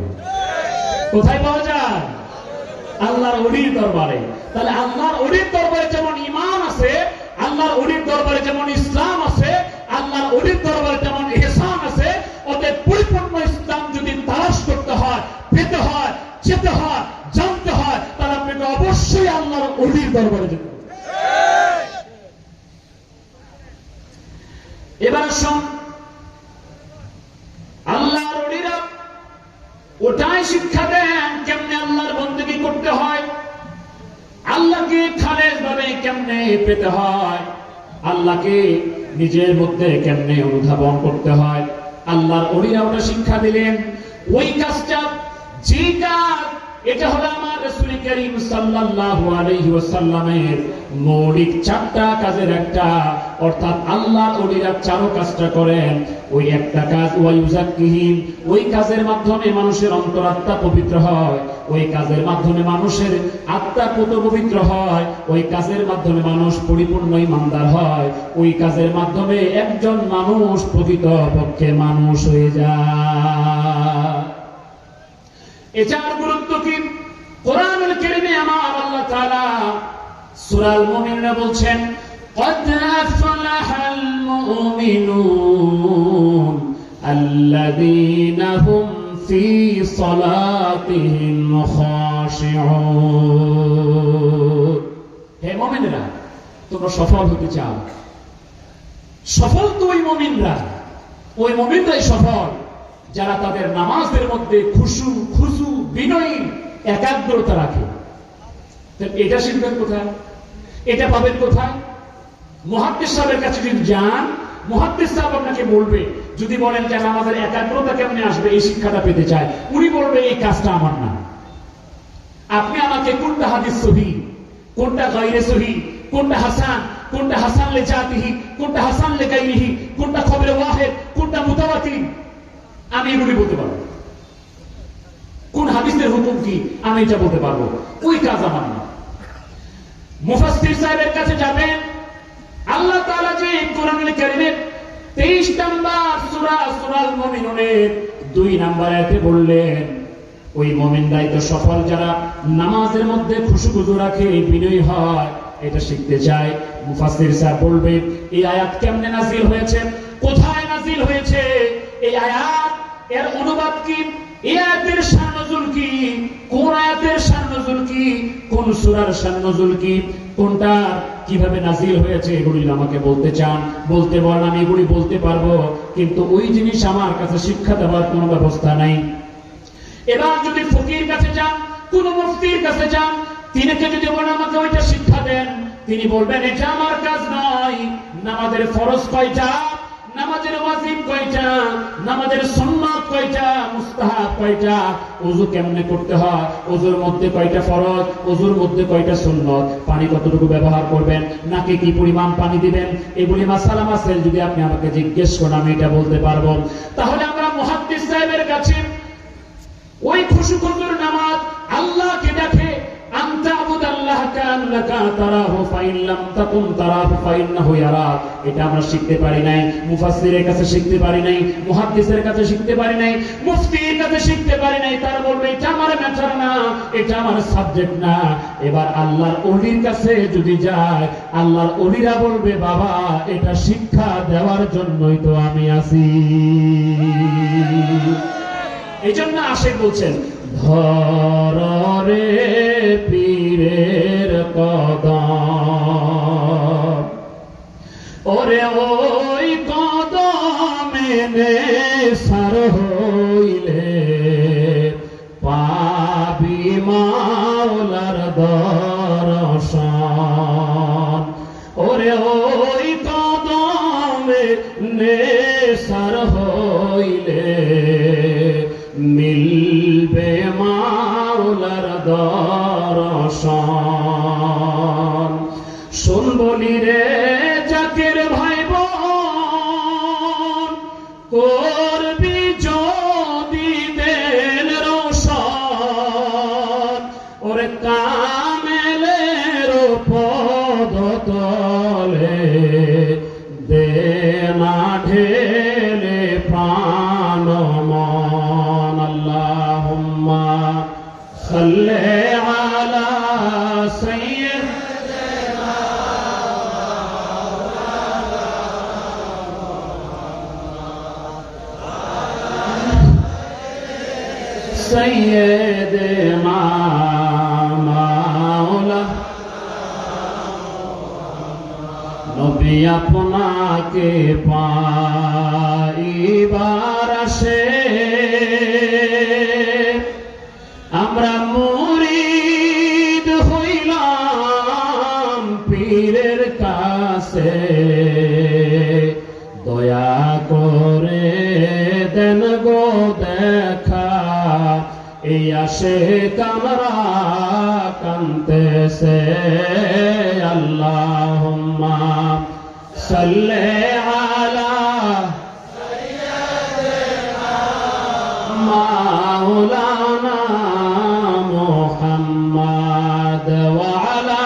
কোথায় পাওয়া যায়? আল্লাহর ওলির দরবারে। তাহলে আল্লাহর ওলির দরবারে যেমন ঈমান আছে, আল্লাহর ওলির দরবারে যেমন ইসলাম আছে, আল্লাহর ওলির দরবারে যেমন ইহসান আছে। অতএব পরিপূর্ণ ইসলাম যদি তালাশ করতে হয়, পেতে হয়, যেতে হয়, জানতে হয়, তাহলে আপনাকে অবশ্যই আল্লাহর ওলির দরবারে যেতে হবে। এবার শোন, আল্লাহর ওলিরা ওটাই শিক্ষা দেন কেমনে আল্লাহর বندگی করতে হয়, আল্লাহকে খালেস ভাবে কেমনে পেতে হয়, আল্লাহকে নিজের মধ্যে কেমনে অনুধাবন করতে হয়। আল্লাহর ওলিরা ওটা শিক্ষা দিলেন। ওই কাজটা, যে কাজ, এটা হলো আমার রাসূল করিম সাল্লাল্লাহু আলাইহি ওয়াসাল্লামের মৌলিক 4টা কাজের একটা। অর্থাৎ আল্লাহর ওলিরা 4 কাজটা করেন। ওই একটা কাজ ওয়ায়ুযাক্কিহিম, ওই কাজের মাধ্যমে মানুষের অন্তরাত্মা পবিত্র হয়, ওই কাজের মাধ্যমে মানুষের আত্মা পবিত্র হয়, ওই কাজের মাধ্যমে মানুষ পরিপূর্ণ ঈমানদার হয়, ওই কাজের মাধ্যমে একজন মানুষ প্রকৃতপক্ষে মানুষ হয়ে যায়। এটার গুরুত্ব কি? কোরআনুল কারীমে আমার আল্লাহ তাআলা সূরা আল মুমিনুনে বলছেন قد أفلح المؤمنون الذين هم في صلاتهم خاشعون। হে মুমিনরা, তোমরা সফল হতে চাও? সফল তো ওই মুমিনরাই সফল যারা তাদের নামাজের মধ্যে খুশু বিনয়ী একাগ্রতা রাখে। এটা শিখবেন কোথায়? এটা পাবেন কোথায়? মুহাদ্দিস সাহেবের কাছে যদি যান, মুহাদ্দিস সাহেব আপনাকে বলবে, যদি বলেন যে আমাদের একাগ্রতা কেমনে আসবে এই শিক্ষাটা পেতে চায়, উনি বলবে এই কাজটা আমার না। আপনি আমাকে কোনটা হাদিস সহিহ, কোনটা গায়রে সহিহ, কোনটা হাসান লে জাতিহি, কোনটা হাসান লে গায়রিহি, কোনটা খবরে ওয়াহিদ, কোনটা মুতাওয়াতির, আমি এগুলি বলতে পারবো। কোন হাদিসের হুকুম কি আমি এটা বলতে পারবো। ওই কাজ আমার না। মুফাসসির সাহেবের কাছে যাবেন, আল্লাহ তাআলা যে কোরআনুল কারীমের 23 নম্বর সূরা আল মুমিনুনের 2 নম্বর আয়াতে বললেন, ওই মুমিনরাই তো সফল যারা নামাজের মধ্যে খুশু রাখে, বিনয়ী হয়। এটা শিখতে চায়। মুফাসসির সাহেব বলবে এই আয়াত কেমনে নাযিল হয়েছে, কোথায় নাযিল হয়েছে, এই আয়াত এর অনুবাদ কি, এই আয়াতের শান নজুল কি, কোন আয়াতের শান নজুল কি, কোন সূরার শান নজুল কি, কোনটা কিভাবে নাযিল হয়েছে, এগুলি আমাকে বলতে চান, বলতে বলেন, আমি এগুলি বলতে পারবো, কিন্তু ওই জিনিস আমার কাছে শিক্ষা দেওয়ার কোনো ব্যবস্থা নাই। এবার যদি ফকির কাছে যান, কোন মুফতির কাছে যান, তিনিকে যদি বলেন আমাকে ওইটা শিক্ষা দেন, তিনি বলবেন এটা আমার কাজ নয়। নামাজের ফরজ কয়টা, নামাজের ওয়াজিব কয়টা, নামাজের সুন্নাত কয়টা, মুস্তাহাব কয়টা, ওযু কেমনে করতে হয়, ওযুর মধ্যে কয়টা ফরজ, ওযুর মধ্যে কয়টা সুন্নাত, পানি কতটুকু ব্যবহার করবেন, নাকি কি পরিমাণ পানি দিবেন, এগুলি মাসালা মাসাইল যদি আপনি আমাকে জিজ্ঞেস করেন আমি এটা বলতে পারবো। তাহলে আমরা মুহাদ্দিস সাহেবের কাছে ওই খুশু নামাজ, আল্লাহকে দেখে আনতা আবুদাল্লাহ কান কান্নাকা তারাহু ফাইন লাম তাকুন তারাহু ফাইন্নাহু ইয়ারাক। এটা আমরা শিখতে পারি নাই, মুফাসসিরের কাছে শিখতে পারি নাই, মুহাদ্দিসের কাছে শিখতে পারি নাই, মুফতির কাছে শিখতে পারি নাই। তার বলবে এটা আমার ম্যাটার না, এটা আমার সাবজেক্ট না। এবার আল্লাহর ওলির কাছে যদি যায়, আল্লাহর ওলিরা বলবে বাবা এটা শিক্ষা দেওয়ার জন্যই তো আমি আছি। এই জন্য আশিক বলছেন ধরে পীরের কদম, ওরে ওই কদমে নেসার হইলে পাবি মাওলার দর্শন। ওরে ওই কদমে নেসার হইলে মিলবে মাওলার দর্শন। শুন বলি রে জাকের ভাই বোন, করবি যদি দেন রোশন, ওরে কামেলের পদতলে দে না ঢেলে প্রাণ মন। আল্লাহুম্মা সাল্লি আলা সাইয়্যিদিনা সাইয়্যিদিনা মাওলা নবী আপনাকে পাইবার আসে আমরা মুরিদ হইলাম পীরের কাছে। দয়া করে দেন গো দেখা, এই আসে কামরা কান্তেছে। আল্লাহুম্মা সাল্লি আলা সাইয়্যিদিনা মাওলানা মুহাম্মদ ওয়া আলা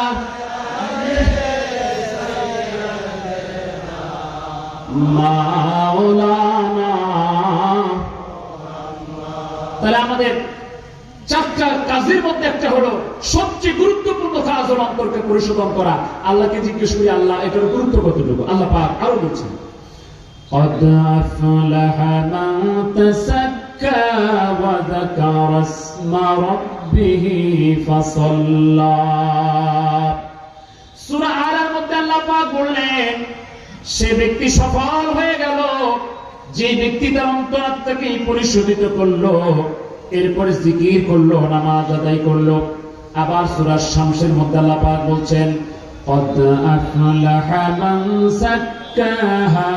মাওলানা। তাহলে আমাদের চারটা কাজের মধ্যে একটা হলো সবচেয়ে গুরুত্বপূর্ণ কাজ হলো অন্তরকে পরিশোধন করা। আল্লাহকে জিজ্ঞেস করি আল্লাহ এটার গুরুত্ব কতটুকু? আল্লাহ পাক আরো বলছেন قد أفلح من تزكى وذكر اسم ربه فصلى। সূরা আলার মধ্যে আল্লাহ পাক বললেন সে ব্যক্তি সফল হয়ে গেল যে ব্যক্তি তার অন্তরাত্মাকে পরিশোধিত করলো, এরপরে জিকির করলো, নামাজ আদায় করলো। আবার সূরা শামসের মধ্যে আল্লাহ পাক বলছেন قد أفلح من زكاها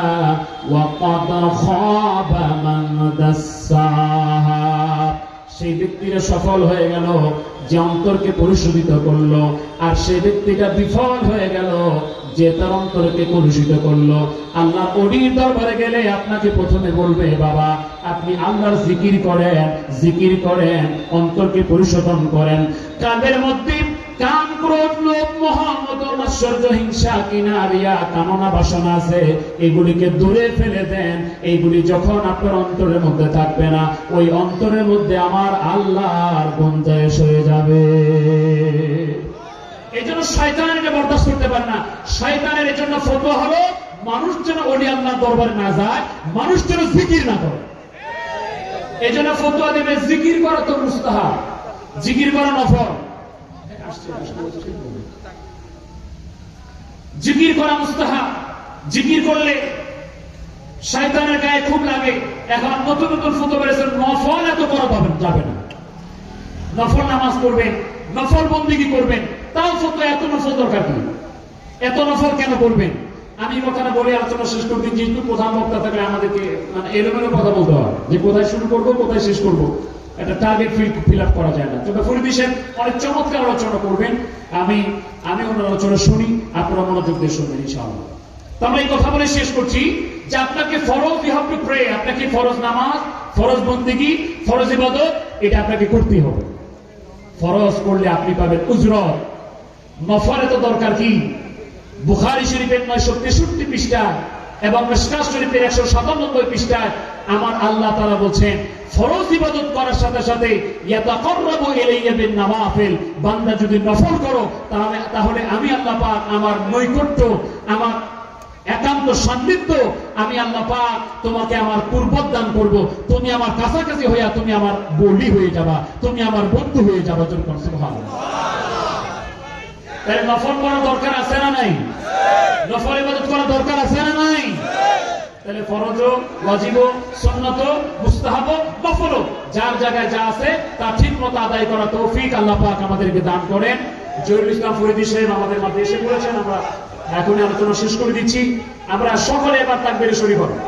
وقد خاب من دساها। সেই ব্যক্তিরা সফল হয়ে গেল যে অন্তরকে পরিশোধিত করলো, আর সেই ব্যক্তিটা বিফল হয়ে গেল যে তার অন্তরকে কলুষিত করলো। আল্লাহর ওলির দরবারে গেলে আপনাকে প্রথমে বলবে বাবা আপনি আল্লাহর জিকির করেন, অন্তরকে পরিশোধন করেন। কাদের মধ্যে কাম, ক্রোধ, লোভ, মোহ, মদ, মাৎসর্য, হিংসা, কিনা, রিয়া, কামনা, বাসনা আছে, এগুলিকে দূরে ফেলে দেন। এইগুলি যখন আপনার অন্তরের মধ্যে থাকবে না, ওই অন্তরের মধ্যে আমার আল্লাহর গুঞ্জাইশ হয়ে যাবে। এই জন্য শয়তানের এটা বরদাস্ত করতে পারে না। শয়তানের এই জন্য ফতোয়া হলো মানুষ যেন ওলি আল্লাহর দরবারে না যায়, মানুষ যেন জিকির না করে। এই জন্য ফতোয়া দেবে জিকির করা তো মুস্তাহাব, জিকির করা নফল। জিকির করা মুস্তাহাব, জিকির করলে শয়তানের গায়ে খুব লাগে। এখন নতুন নতুন ফতোয়া বেরিয়েছে নফল এত করা যাবে না, নফল নামাজ পড়বেন, নফল বন্দেগী করবেন, তাও ফতোয়া এত নফল দরকার কি? এত নফল কেন করবেন? আমি কথাটা বলে আলোচনা শেষ করতে, যেহেতু প্রধান বক্তা থাকলে আমাদেরকে মানে এলোমেলো কথা বলতে হয় যে কোথায় শুরু করবো কোথায় শেষ করবো, একটা টার্গেট ফিল আপ করা যায় না। তবে ফরিদ সাহেব অনেক চমৎকার আলোচনা করবেন, আমি ওনার আলোচনা শুনি, আপনারা মনোযোগ দিয়ে শুনবেন ইনশাআল্লাহ। তো আমরা এই কথা বলে শেষ করছি যে আপনাকে ফরজ, ইউ হ্যাভ টু প্রে, আপনাকে ফরজ নামাজ, ফরজ বন্দেগী, ফরজ ইবাদত এটা আপনাকে করতেই হবে। ফরজ করলে আপনি পাবেন উজরত, নফলে তো দরকার কি? বুখারী শরীফের 963 পৃষ্ঠায় এবং মিশকাত শরীফের 197 পৃষ্ঠায় আমার আল্লাহ তাআলা বলছেন, ফরজ ইবাদত করার সাথে সাথে ইয়াতাকাররাবু ইলাইয়া বিন নওয়াফিল, বান্দা যদি নফল করো তাহলে আমি আল্লাহ পাক আমার নৈকট্য, আমার একান্ত সান্নিধ্য, আমি আল্লাহ পাক তোমাকে আমার কুরবত দান করব। তুমি আমার কাছাকাছি হইয়া তুমি আমার বলি হয়ে যাবা, তুমি আমার বন্ধু হয়ে যাবা। সুবহানাল্লাহ। তাই নফল করা দরকার আছে না নাই? নফল ইবাদত করা দরকার আছে না নাই? তাহলে ফরজ, ওয়াজিব, সুন্নত, মুস্তাহাব, নফল যার জায়গায় যা আছে তা ঠিক মতো আদায় করা তৌফিক আল্লাহ পাক আমাদেরকে দান করেন। জহিরুল ইসলাম ফরিদী সাহেব আমাদের মাঝে এসে পড়েছেন। আমরা এখনই আলোচনা শেষ করে দিচ্ছি। আমরা সকলে এবার তাকবীরে শরীক হব।